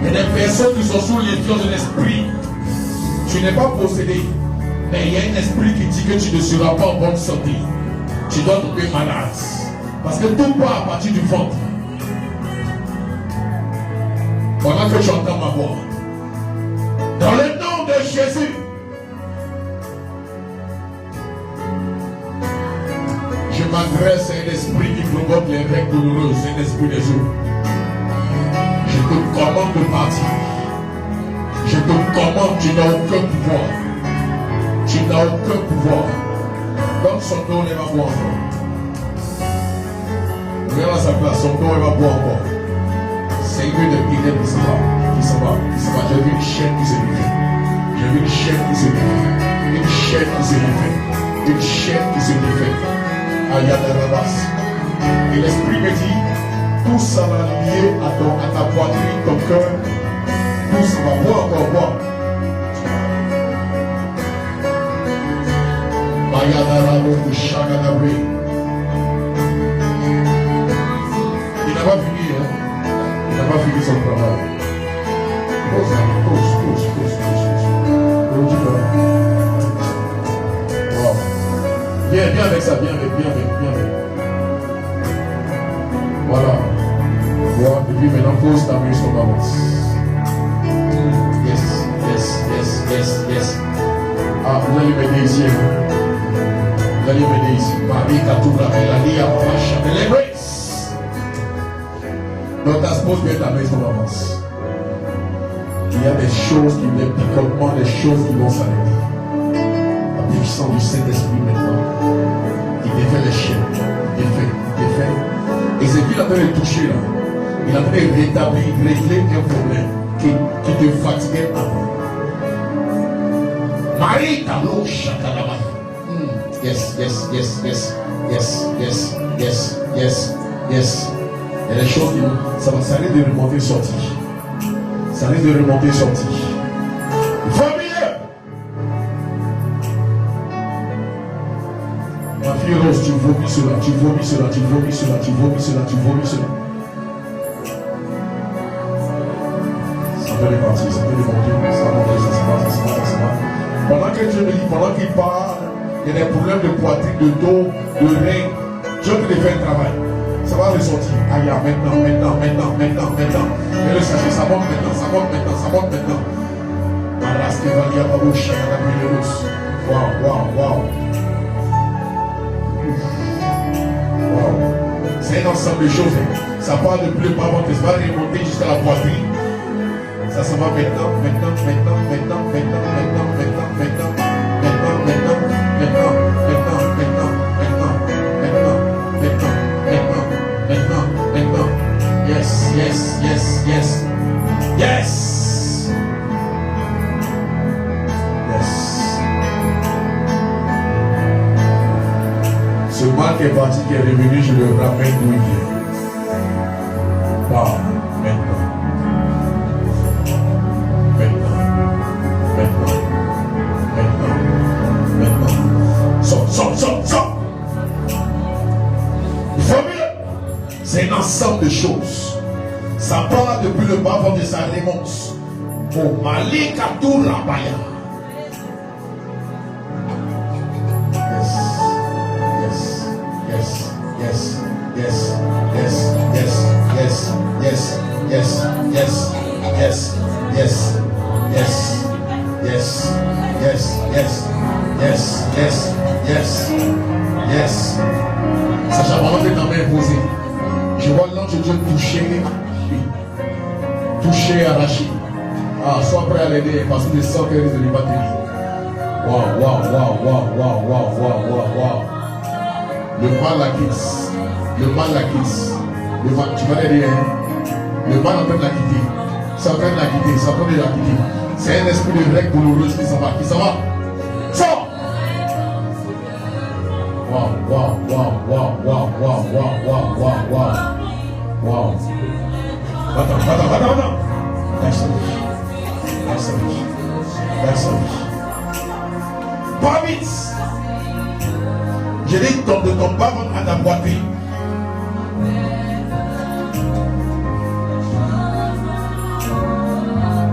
Il y a des personnes qui sont sous l'influence de l'esprit. Tu n'es pas possédé. Mais il y a un esprit qui dit que tu ne seras pas en bonne santé. Tu dois tomber malade. Parce que tout part à partir du ventre. Pendant que tu entends ma voix. Dans le nom de Jésus. Je m'adresse à un esprit qui provoque les règles douloureuses, un esprit des eaux. Je te commande de partir. Je te commande, tu n'as aucun pouvoir. Tu n'a aucun pouvoir. Donne son dos, il va boire encore. Regarde à sa place, son dos, il va boire encore. C'est une de prière qui s'en va, qui s'en va, qui s'en va. J'ai vu une chaîne qui se livre. J'ai vu une chaîne qui se livre. Une chaîne qui se livre. Une chaîne qui se livre. Ayadaradas. Et l'esprit me dit, tout ça va lier à ta poitrine, ton cœur. Tout ça va boire encore, boire. Ayadaradas, Shagadabri. Il n'a pas fini, hein. Il n'a pas fini son travail. Pose. Wow. Viens avec ça, viens avec. Voilà. Voilà, et puis maintenant pose ta main sur ma main. Yes. Ah, vous allez m'aider ici. Marie Katoura, Mélanie, Apacha, Mélébris. Donc, ta pose bien ta main sur ma main. Il y a des choses des picotements, des choses qui vont s'arrêter. La puissance du Saint-Esprit maintenant, il défait les chaînes, il défait. Et c'est qu'il a train de toucher là. Il a train de rétablir, régler un problème qui te fatiguait avant. Marie, Talo, Chakalama. Yes. Il y a des choses qui ça risque de remonter sortir. Famille! Ma fille Rose, tu vomis cela. Ça peut repartir, ça peut remonter, ça va. Pendant que Dieu me dit, pendant qu'il parle, il y a des problèmes de poitrine, de dos, de rein. Dieu te fait le travail. Ça va ressortir. Aïe, maintenant. Et le sachet, ça monte maintenant. Wow. C'est un ensemble de choses. Ça part depuis le bas ventre, ça va remonter jusqu'à la poitrine. Ça va maintenant. Yes. Ce mal qui est parti, qui est revenu, je le ramène d'où il vient. Maintenant. Sors. Famille, c'est un ensemble de choses. Ça part depuis le bas de sa réponse. Au Mali Katou Rabaya. Yes. Ça j'ai vraiment fait ta main posée. Je vois l'ange de Dieu toucher, arracher. Sois prêt à l'aider parce que je sens qu'elle risque de lui battre. Wow. Le mal la quitte. Tu vas l'aider, hein? Le mal en train de la quitter. C'est en train de la quitter. C'est un esprit de règle douloureuse qui s'en va. Sors! Wow. Attends. That's all. Pas vite. J'ai dit de ton bas à ta poitrine.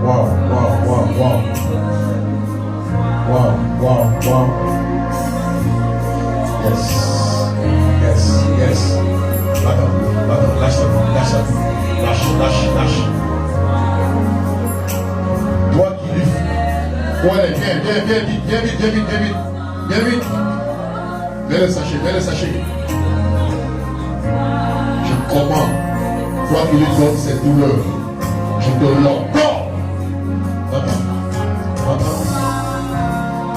Wow. Yes. Attends, lâche. Toi qui lutte. Ouais, viens vite. Mets le sachet. Je commande. Toi qui lui donnes cette douleur. Je te l'ordonne. Attends.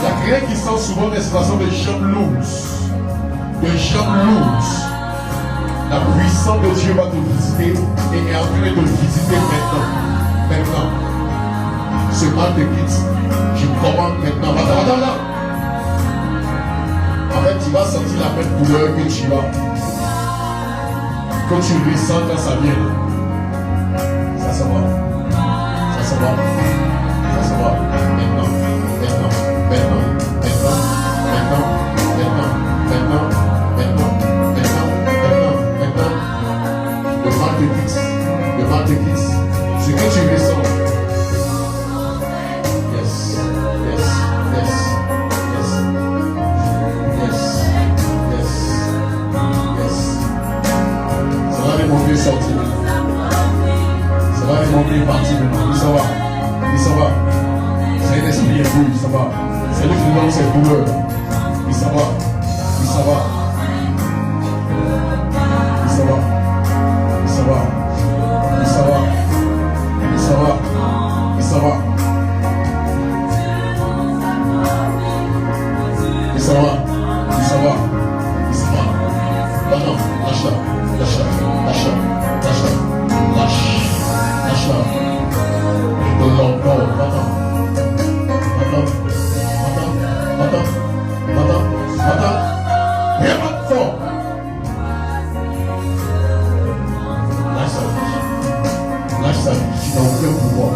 La Quelqu'un qui sent souvent des sensations de jambes lourdes. De jambes lourdes. La puissance de Dieu va te visiter et est en train de te visiter maintenant. Maintenant. Ce mal te quitte. Je commande maintenant. Attends. En fait, tu vas sentir la même douleur que tu as. Quand tu ressens quand ça vient. Ça se va. Ça se va. Ça se va. Maintenant. Le mal te quitte. Ce que tu ressens. Yes. Ça va démontrer sortir. Ça va démontrer partir maintenant. Il s'en va. C'est un esprit ébloui, ça va. C'est lui qui nous donne cette douleur. Il s'en va. Non, lâche-la. Je te l'encore. Attends. Viens pas fort. Lâche sa vie. Tu n'as aucun pouvoir.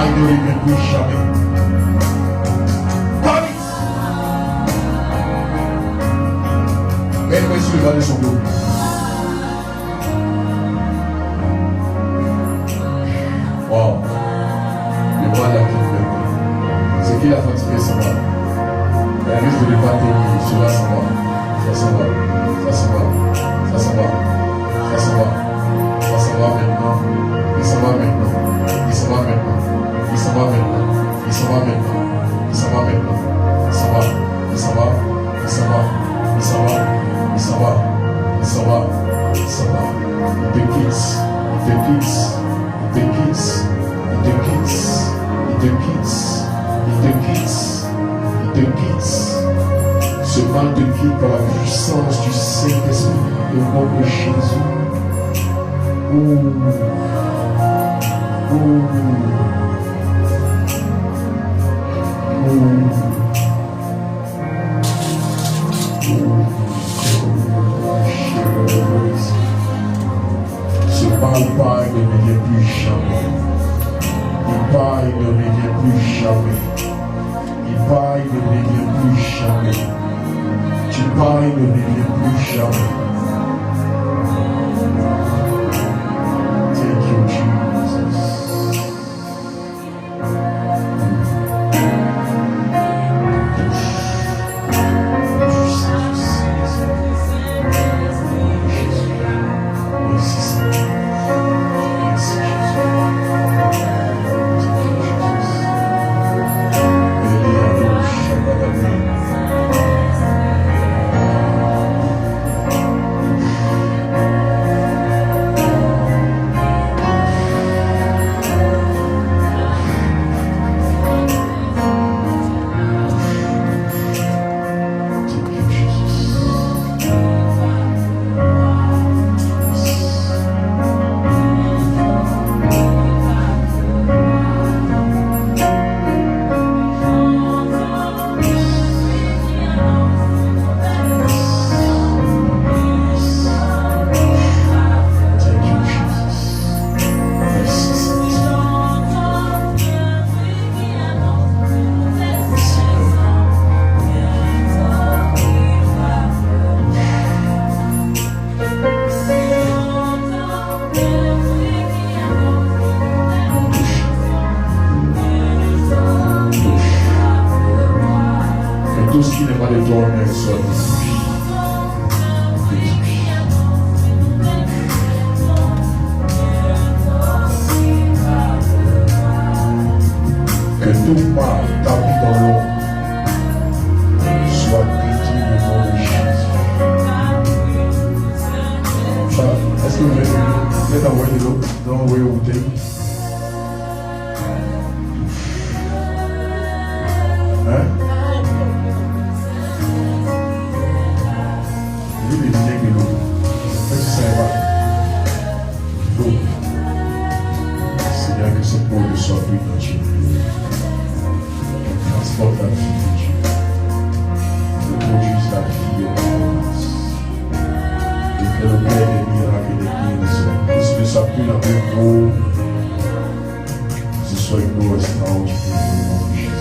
Il ne revient plus jamais. Pas vite. Mets-moi sur le bas de son dos. Wow. Le bras de la clé. Ce qui l'a fatigué, ça va. Elle risque de ne pas tenir. Cela, ça va. Ça va maintenant. Il s'en va maintenant. Il te quitte. Ce mal te quitte par la puissance du Saint-Esprit au nom de Jésus. Ce mal-paille ne revient plus jamais. Il ne revient plus jamais. Tu pailles ne revient plus jamais. Thank you, Jesus. pas de toi-même soit détruit. Que tout mal tapis dans l'ombre soit détruit au nom de Jésus. Est-ce que vous êtes envoyé de l'eau? Non, envoyé au bouteille. Hein? Lui, il vient de l'eau. Est-ce que ça va? L'eau. Seigneur, que cette eau ne soit plus dans Dieu. Transporte la vie de Dieu. Ne produise la vie et l'abondance. Et que le Père des miracles et des guérisons, que ce ne soit plus la même eau, que ce soit une eau extraordinaire au nom de Jésus.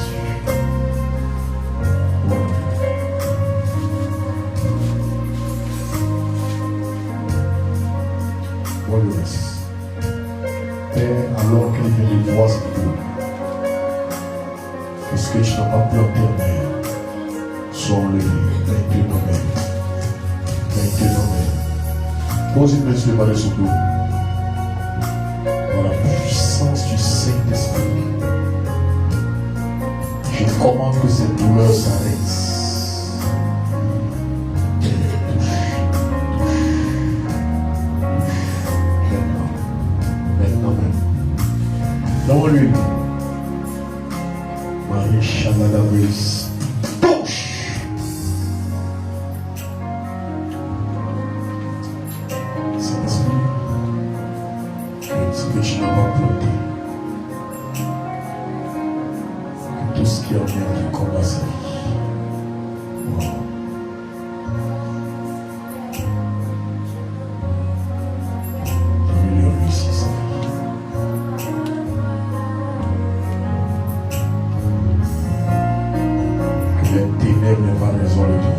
Père, alors qu'il vient de voir cette eau, est-ce que tu n'as pas planté en mer, soit enlevé, maintenant même. Maintenant même. Pose une main sur le bas de son dos. Dans la puissance du Saint-Esprit, je commande que cette douleur s'arrête. Dans lui, Marie Chamadabris, touche. Saint-Esprit, ce que tu n'as pas planté, que tout ce qui en vient qui combat sa vie. Wow. Donne-lui réussir sa vie. Les ténèbres n'ont pas raison de toi.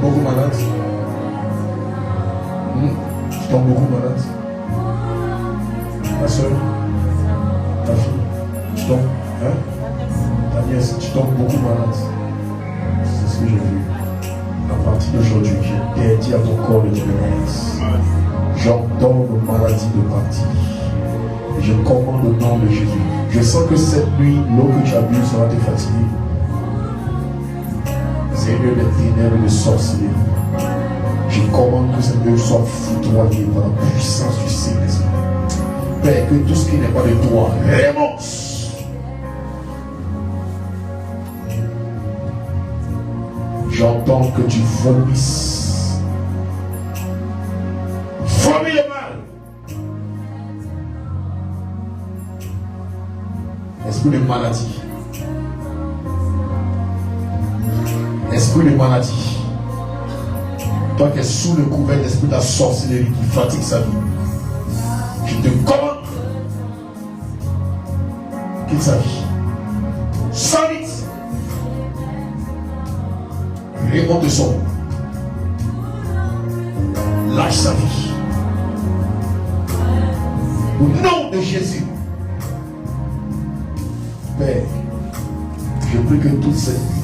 Beaucoup malade. Tu tombes beaucoup malade. Ta soeur, ta fille, tu tombes, hein? Ta nièce, tu tombes beaucoup malade. C'est ce que j'ai vu. À partir d'aujourd'hui, j'interdis à ton corps de te malade. J'ordonne aux maladies de partir. Et je commande au nom de Jésus. Je sens que cette nuit, l'eau que tu as bu sera te fatiguer. Seigneur des ténèbres de sorcellerie, je commande que cette eau soit foudroyée par la puissance du Saint-Esprit. Père, que tout ce qui n'est pas de toi renonce. J'entends que tu vomisses. Vomis le mal. Esprit de maladie. Esprit de maladie, toi qui es sous le couvert d'esprit de la sorcellerie qui fatigue sa vie, je te commande quitte sa vie. Sors vite. Remonte son. Lâche sa vie. Au nom de Jésus. Père, je prie que toute cette nuit,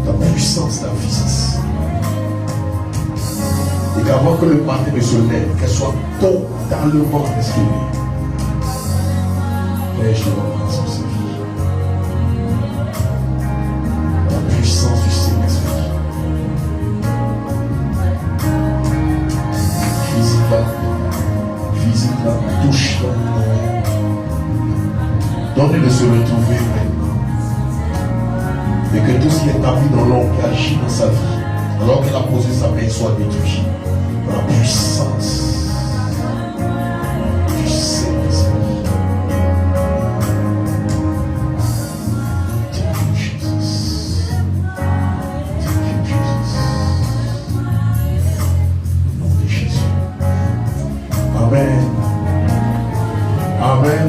ta puissance la visite. Et qu'avant que le matin ne se lève, qu'elle soit totalement restaurée. Père, je te remercie pour cette vie. La puissance du Saint-Esprit. Visite-la, touche-la. Donne-lui de se retrouver maintenant. Et que tout ce qui est établi dans l'homme qui agit dans sa vie, alors qu'elle a posé sa main, soit détruit. la puissance du Saint-Esprit. Thank you, Jesus. Thank you, Jesus. Au nom de Jésus. Amen. Amen.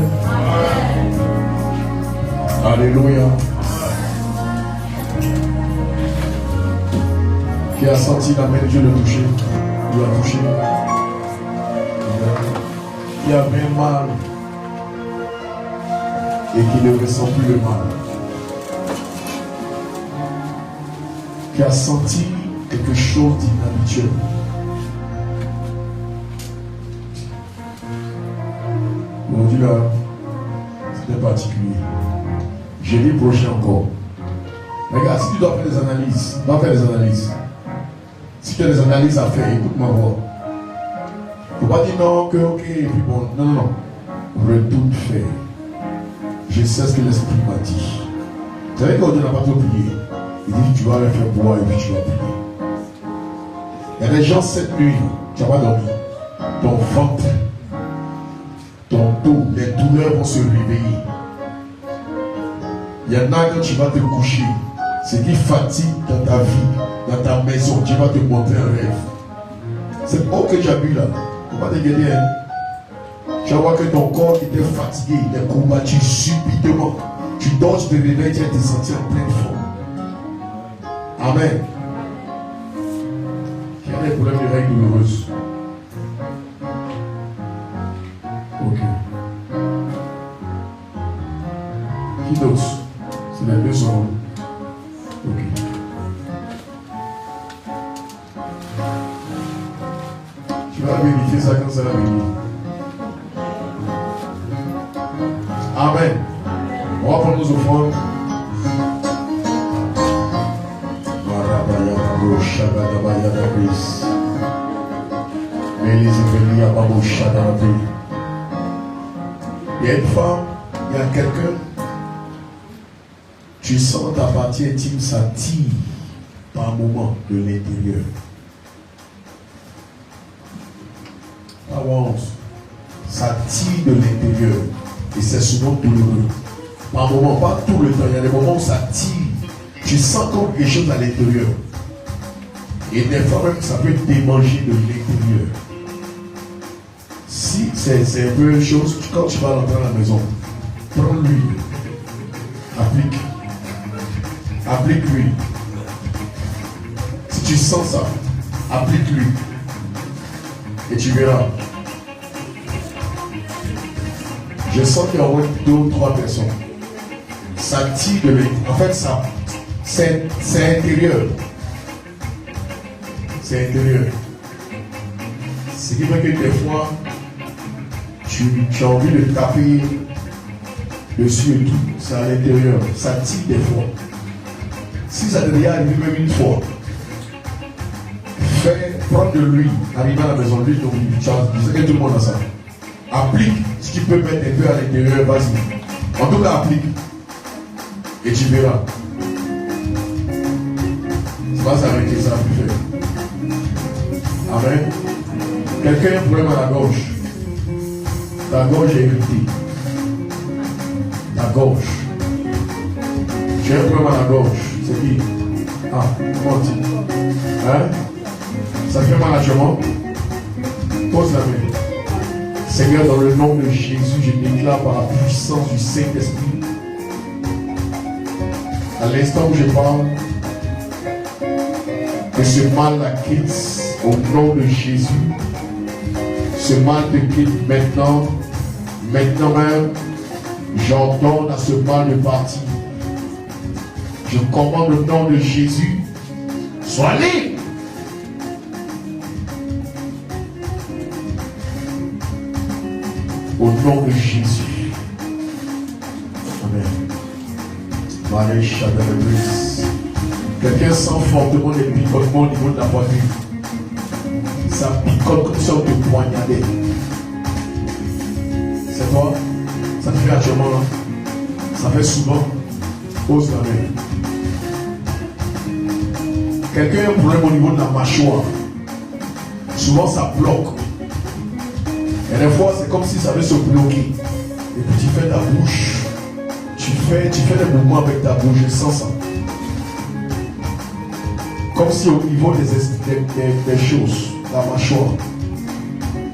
Alléluia. Qui a senti la main de Dieu le toucher? Il a touché. Qui a bien mal et qui ne ressent plus le mal. Qui a senti quelque chose d'inhabituel. On dit là, c'était particulier. Jeudi prochain encore. Regarde, si tu dois faire des analyses, va faire des analyses. Si tu as des analyses à faire, écoute-moi voir. Il ne faut pas dire non, que ok, et puis bon. Non, non, non. Retourne faire. Je sais ce que l'Esprit m'a dit. Vous savez quand Dieu n'a pas trop prié, il dit tu vas aller faire boire et puis tu vas prier. Il y a des gens cette nuit, tu n'as pas dormi. Ton ventre, ton dos, les douleurs vont se réveiller. Il y en a quand tu vas te coucher, ce qui fatigue dans ta vie, dans ta maison, tu vas te montrer un rêve. C'est bon que tu as bu là. Il ne faut pas te guérir. Tu vas voir que ton corps était fatigué, il est combattu subitement. Tu dors, tu te réveilles, tu vas te sentir en pleine forme. Amen. Qui a des problèmes de règles douloureuses? Ok. Qui d'autre? C'est les deux sont. Ok. Tu vas vérifier ça quand ça va venir. Amen. On va prendre nos offrandes. Il y a une femme, il y a quelqu'un. Tu sens ta partie intime, ça tire par moment de l'intérieur. Pas honte. Ça tire de l'intérieur. Et c'est souvent douloureux. Par moment, pas tout le temps. Il y a des moments où ça tire. Tu sens comme quelque chose à l'intérieur. Et des fois même, ça peut démanger de l'intérieur. Si c'est un peu une chose, quand tu vas rentrer à la maison, prends l'huile. Applique. Applique l'huile. Si tu sens ça, applique l'huile. Et tu verras. Je sens qu'il y a au moins 2 ou 3 personnes. Ça tire de l'intérieur. En fait, ça, c'est intérieur. C'est intérieur. Ce qui fait que des fois, tu as envie de taper dessus et tout. C'est à l'intérieur. Ça tire des fois. Si ça te déjà arrivé même une fois, prends de l'huile, arrive à la maison, l'huile, donc tu sais que tout le monde a ça. Applique ce qui peut mettre un peu à l'intérieur, vas-y. En tout cas, applique. Et tu verras. Ça va s'arrêter, ça va plus faire. Amen. Quelqu'un a un problème à la gorge. Ta gorge est irritée. La gorge. J'ai un problème à la gorge. C'est qui? Ah, comment on dit? Hein? Ça fait mal actuellement? Pose la main. Seigneur, dans le nom de Jésus, je déclare par la puissance du Saint-Esprit, à l'instant où je parle, que ce mal la quitte au nom de Jésus. Ce mal te quitte maintenant. Maintenant même, j'ordonne à ce mal de partir. Je commande au nom de Jésus. Sois libre. Au nom de Jésus. Amen. Marie Chadalebris. Quelqu'un sent fortement les picotements au niveau de la poitrine. Ça picote comme ça, on te poignardait. C'est toi? Ça te fait actuellement là? Ça fait souvent? Pose la main. Quelqu'un a un problème au niveau de la mâchoire. souvent ça bloque. Et des fois, c'est comme si ça veut se bloquer. Et puis tu fais ta bouche. Tu fais des mouvements avec ta bouche, je sens ça. Comme si au niveau des choses, la mâchoire,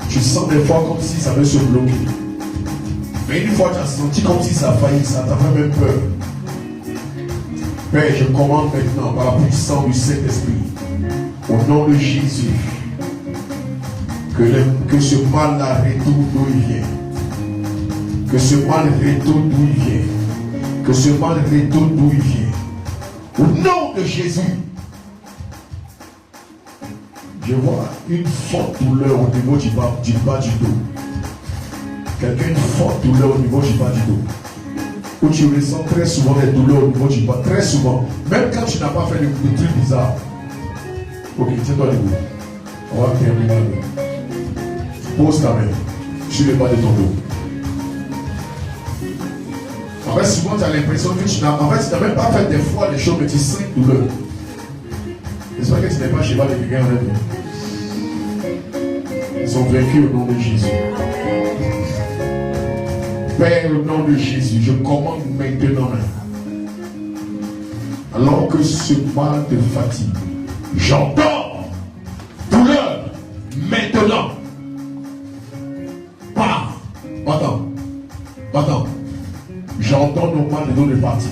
tu sens des fois comme si ça veut se bloquer. Mais une fois tu as senti comme si ça faillit, ça t'a fait même peur. Père, je commande maintenant par la puissance du Saint-Esprit, au nom de Jésus, que ce mal-là retourne d'où il vient. Que ce mal retourne d'où il vient. Que ce mal retourne d'où il vient. Au nom de Jésus. Je vois une forte douleur au niveau du bas du dos. Quelqu'un une forte douleur au niveau du bas du dos. Où tu ressens très souvent des douleurs au niveau du bas. Très souvent. Même quand tu n'as pas fait de trucs bizarres. Ok, tiens-toi debout. On va terminer. Pose ta main sur le bas de ton dos. En fait, souvent tu as l'impression que tu n'as même pas fait des fois des choses, mais tu sens une douleur. J'espère que tu n'es pas chez moi de quelqu'un en même. Ils sont vaincus au nom de Jésus. Père, au nom de Jésus, je commande maintenant, alors que ce mal te fatigue, j'entends douleur maintenant. Pas. Attends. J'entends nos mal de dos de partie.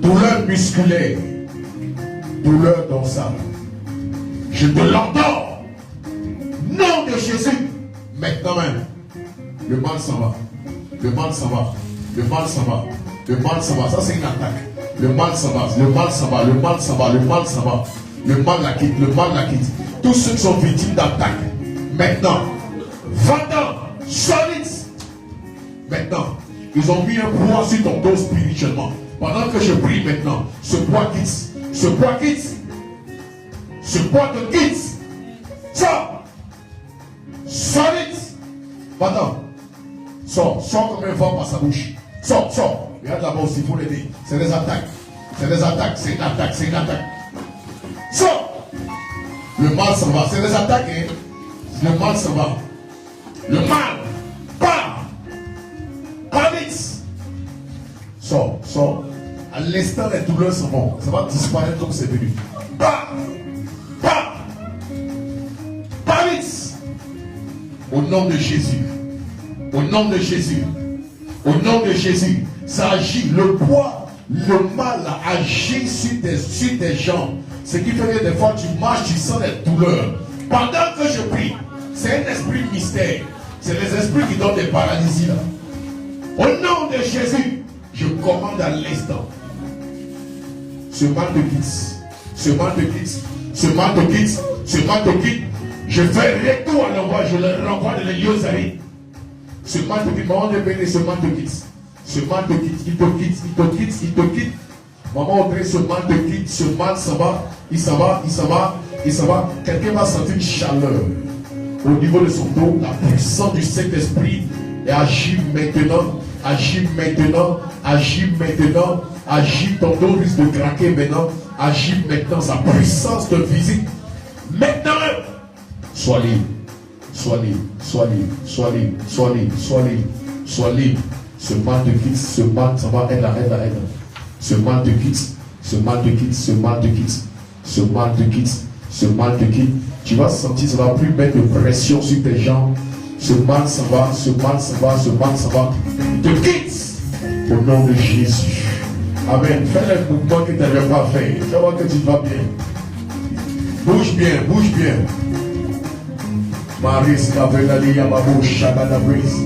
Douleur musculaire. Douleur dorsale. Je te l'entends. Nom de Jésus. Maintenant même. Le mal s'en va. Le mal s'en va. Le mal s'en va. Le mal s'en va. Ça c'est une attaque. Le mal s'en va. Le mal s'en va. Le mal s'en va. Le mal s'en va. Le mal la quitte. Le mal la quitte. Tous ceux qui sont victimes d'attaque. Maintenant. 20 ans. Solide. Maintenant. Ils ont mis un poids sur ton dos spirituellement. Pendant que je prie maintenant, ce poids quitte. Ce poids quitte. Ce poids te quitte. Sors. Solide. Maintenant. Sors comme un vent par sa bouche. Sors. Regarde là-bas aussi, il faut l'aider. C'est des attaques. C'est une attaque. Sors. Le mal s'en va. C'est des attaques, hein. Le mal s'en va. Le mal. Pas vite. Sors. À l'instant, les douleurs s'en vont. Ça va disparaître comme c'est venu. Pas vite. Au nom de Jésus. Au nom de Jésus. Ça agit. Le poids, le mal agit sur tes jambes. Ce qui fait que des fois tu marches, tu sens des douleurs. Pendant que je prie, c'est un esprit mystère. C'est les esprits qui donnent des paralysies là. Au nom de Jésus, je commande à l'instant. Ce mal te quitte. Je fais retour à l'envoi, je le renvoie de l'Eliosari. Ce mal te quitte, maman de béni, ce mal te quitte. Il te quitte. Maman Audrey, ce mal te quitte, ce mal s'en va, il s'en va. Quelqu'un va sentir une chaleur au niveau de son dos, la puissance du Saint-Esprit et agit maintenant. Ton dos risque de craquer maintenant. Agis maintenant, sa puissance te visite. Maintenant, sois libre. Ce mal te quitte, ce mal, ça va, aide. Ce mal te quitte. Tu vas sentir, ça va plus mettre de pression sur tes jambes. Ce mal s'en va. Il te quitte. Au nom de Jésus. Amen. Fais les mouvements que tu n'avais pas fait. Tu vas voir que tu vas bien. Bouge bien. Maris Kavenali Yababo Shabada Brise.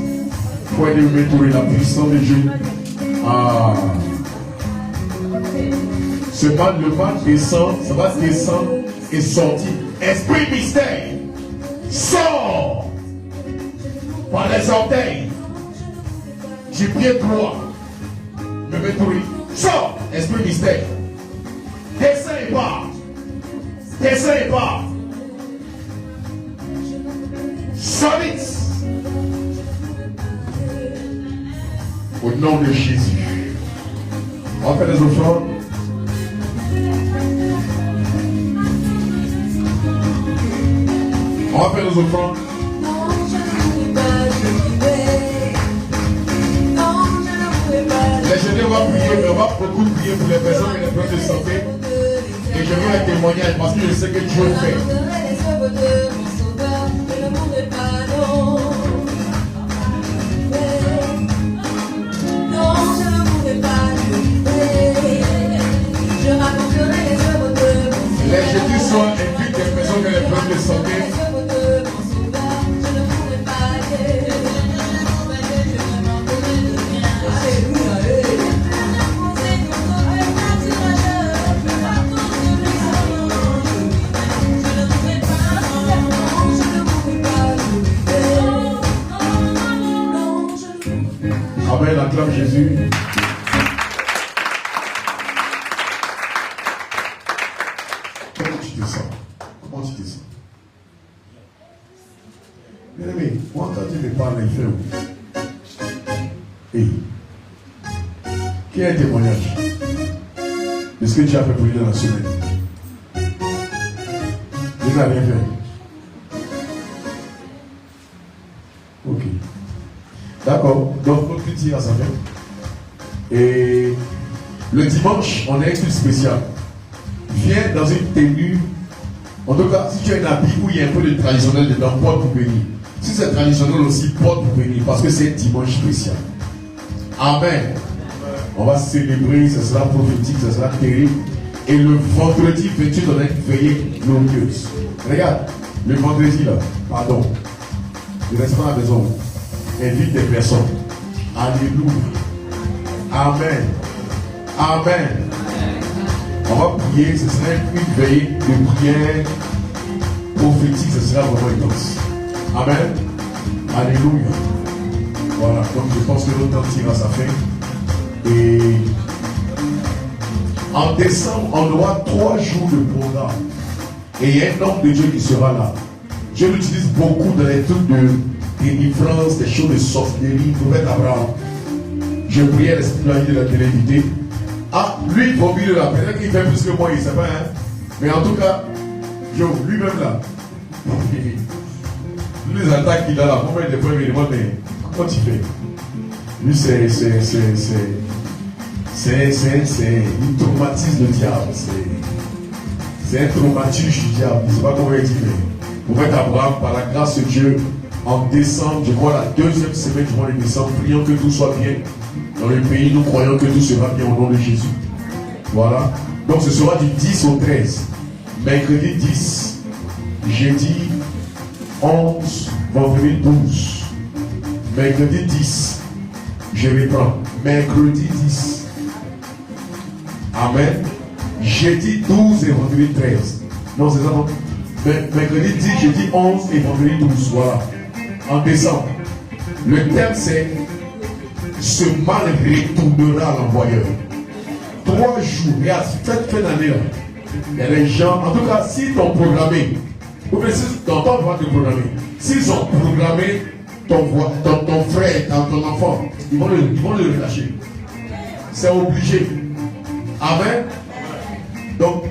Point de mettre la puissance de Dieu. Le mal descend, ça va descendre et sortir. Esprit mystère, sors par les orteils du pied droit. Me métouille. Sors, esprit mystère. Descends et pars. Solide. Au nom de Jésus. On va faire les offrandes. On va faire nos offrandes. Non, je ne voulais pas, je vivais. Non, je ne voulais pas. Les jeunes, on va prier, mais on va beaucoup prier pour les personnes qui ont des problèmes de santé. Et je veux un témoignage parce que je sais que Dieu le fait. Je les œuvres de mon sauveur, je ne voudrais pas, non. Non, je ne voudrais pas, je vivais. Je raconterai les œuvres de mon sauveur. Les jeudis soirs invitent des personnes qui ont des problèmes de santé. Amen, acclame Jésus. Comment tu te sens? Comment tu te sens? Bien aimé, moi quand tu me parles, il fait où? Et qui a un témoignage de ce que tu as fait pour lui dans la semaine? Il n'a rien fait. Ok. D'accord, donc notre petit à sa fin. Et le dimanche, on a un truc spécial. Viens dans une tenue. En tout cas, si tu as un habit où il y a un peu de traditionnel dedans, porte pour bénir. Si c'est traditionnel aussi, porte pour bénir. Parce que c'est un dimanche spécial. Amen. On va célébrer, ce sera prophétique, ce sera terrible. Et le vendredi 28, on a une veillée glorieuse. Regarde, le vendredi là, pardon. Je reste pas à la maison. Invite des personnes. Alléluia. Amen. Amen. On va prier, ce sera une veillée de prière prophétique, ce sera vraiment intense. Amen. Alléluia. Voilà, donc je pense que notre temps tire à sa fin. Et en décembre, on aura 3 jours de programme. Et il y a un homme de Dieu qui sera là. Je l'utilise beaucoup dans les trucs de délivrance, des choses de sorcellerie, prophète Abraham. Je priais l'esprit de la télévité. Ah, lui, il faut oublier la peut-être qu'il fait plus que moi, il ne sait pas, hein. Mais en tout cas, lui-même là, les attaques qu'il a là, combien de fois il me demande, mais comment tu fais? Lui, il traumatise le diable. C'est un traumatisme du diable. Je ne sais pas comment il dit, mais prophète Abraham, par la grâce de Dieu, en décembre, je crois la 2e semaine du mois de décembre, prions que tout soit bien. Dans le pays, nous croyons que tout sera bien au nom de Jésus. Voilà. Donc ce sera du 10 au 13. Mercredi 10, jeudi 11, vendredi 12. Mercredi 10, je reprends. Mercredi 10. Amen. Jeudi 12 et vendredi 13. Non, c'est ça, non? Mercredi 10, jeudi 11 et vendredi 12. Voilà. En décembre. Le thème c'est ce mal retournera à l'envoyeur. 3 jours, regarde, faites fin d'année là. Il y a des gens, en tout cas, s'ils t'ont programmé, ou bien si ton temps va te programmer, s'ils ont programmé ton frère, ton enfant, ils vont le relâcher. C'est obligé. Amen. Donc,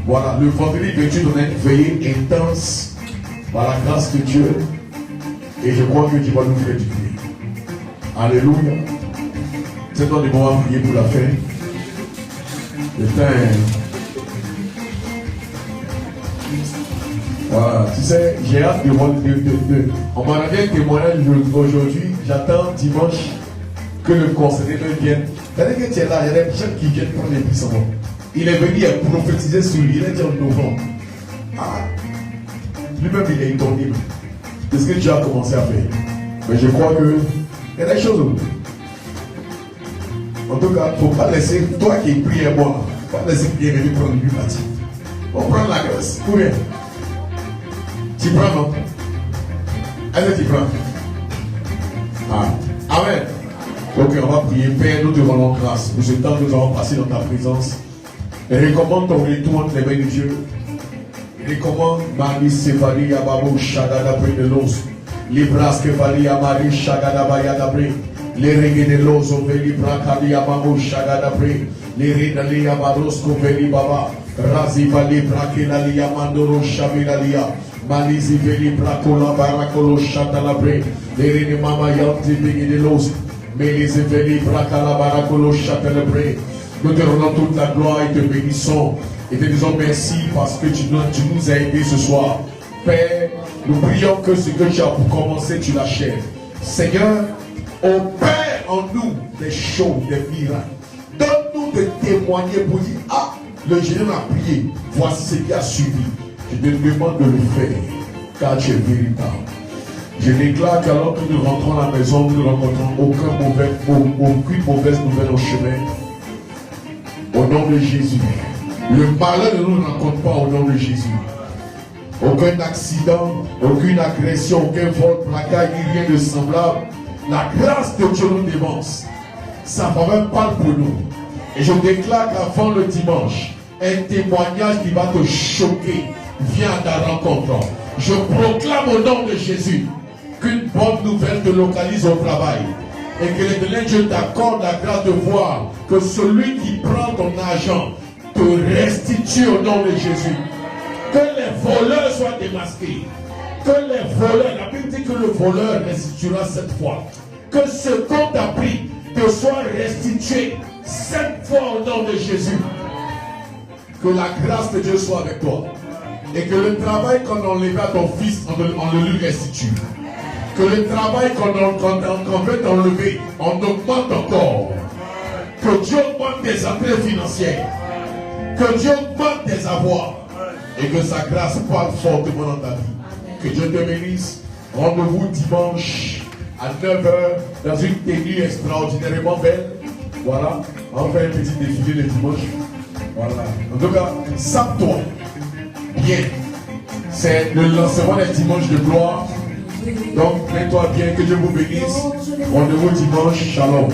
voilà, le vendredi 28, on a une veillée intense par la grâce de Dieu. Et je crois que Dieu va nous faire du bien. Alléluia. C'est temps de moment prier pour la fin. Le temps voilà, tu sais, j'ai hâte de voir on m'a donné un témoignage aujourd'hui. J'attends dimanche que le conseiller vienne. C'est-à-dire que tu es là, il y a des gens qui viennent prendre les puissants. Il est venu, il a prophétisé sur lui, il a dit en novembre. Ah, lui-même il est intondible. C'est ce que tu as commencé à faire. Mais je crois que il y a des choses. En tout cas, il ne faut pas laisser, toi qui pries un bon, il ne faut pas laisser bien venir prendre une partie. On prend la grâce. Ou bien, tu prends, non? Est-ce que tu prends? Ah. Amen. Ok, on va prier. Père, nous te rendons grâce pour ce temps que nous avons passé dans ta présence. Et recommande ton retour entre les mains de Dieu. Recommande Mani Sefali Yababo Shagada Predelos. Libras Kefali Amari Shagada Bayadabre. Les reggae de l'ozo veli Brakali Yababo Shagada Pre. Les Redali Yabaros Koveli Baba. Razi Vali Brakela Yamandoro Shaminalia. Malizi veli brakola barakolo chatalabre. Lerene mama yanti bigidelos. Melizi veli brakala barakolo chatalabre. Nous te rendons toute la gloire et te bénissons. Et te disons merci parce que tu nous as aidés ce soir. Père, nous prions que ce que tu as pour commencer, tu l'achèves. Seigneur, opère en nous des choses, des miracles. Donne-nous de témoigner pour dire, ah, le Géant a prié, voici ce qui a suivi. Je te demande de le faire, car tu es véritable. Je déclare qu'alors que nous rentrons à la maison, nous ne rencontrons aucune mauvaise nouvelle au chemin. Au nom de Jésus. Le malheur ne nous rencontre pas au nom de Jésus. Aucun accident, aucune agression, aucun vol, plaquage, ni rien de semblable. La grâce de Dieu nous dévance. Sa faveur parle pour nous. Et je déclare qu'avant le dimanche, un témoignage qui va te choquer vient à ta rencontre. Je proclame au nom de Jésus qu'une bonne nouvelle te localise au travail. Et que l'éternel Dieu t'accorde la grâce de voir que celui qui prend ton argent te restitue au nom de Jésus. Que les voleurs soient démasqués. Que les voleurs, la Bible dit que le voleur restituera 7 fois. Que ce qu'on t'a pris te soit restitué 7 fois au nom de Jésus. Que la grâce de Dieu soit avec toi. Et que le travail qu'on a enlevé à ton fils, on le lui restitue. Que le travail qu'on veut t'enlever, on augmente encore. Que Dieu augmente tes entrées financières. Que Dieu augmente tes avoirs. Et que sa grâce parle fortement dans ta vie. Que Dieu te bénisse. Rendez-vous dimanche à 9h dans une tenue extraordinairement belle. Voilà. On fait un petit défilé le dimanche. Voilà. En tout cas, sape-toi. Bien. C'est le lancement des dimanches de gloire. Donc, mets-toi bien. Que Dieu vous bénisse. Rendez-vous dimanche. Shalom.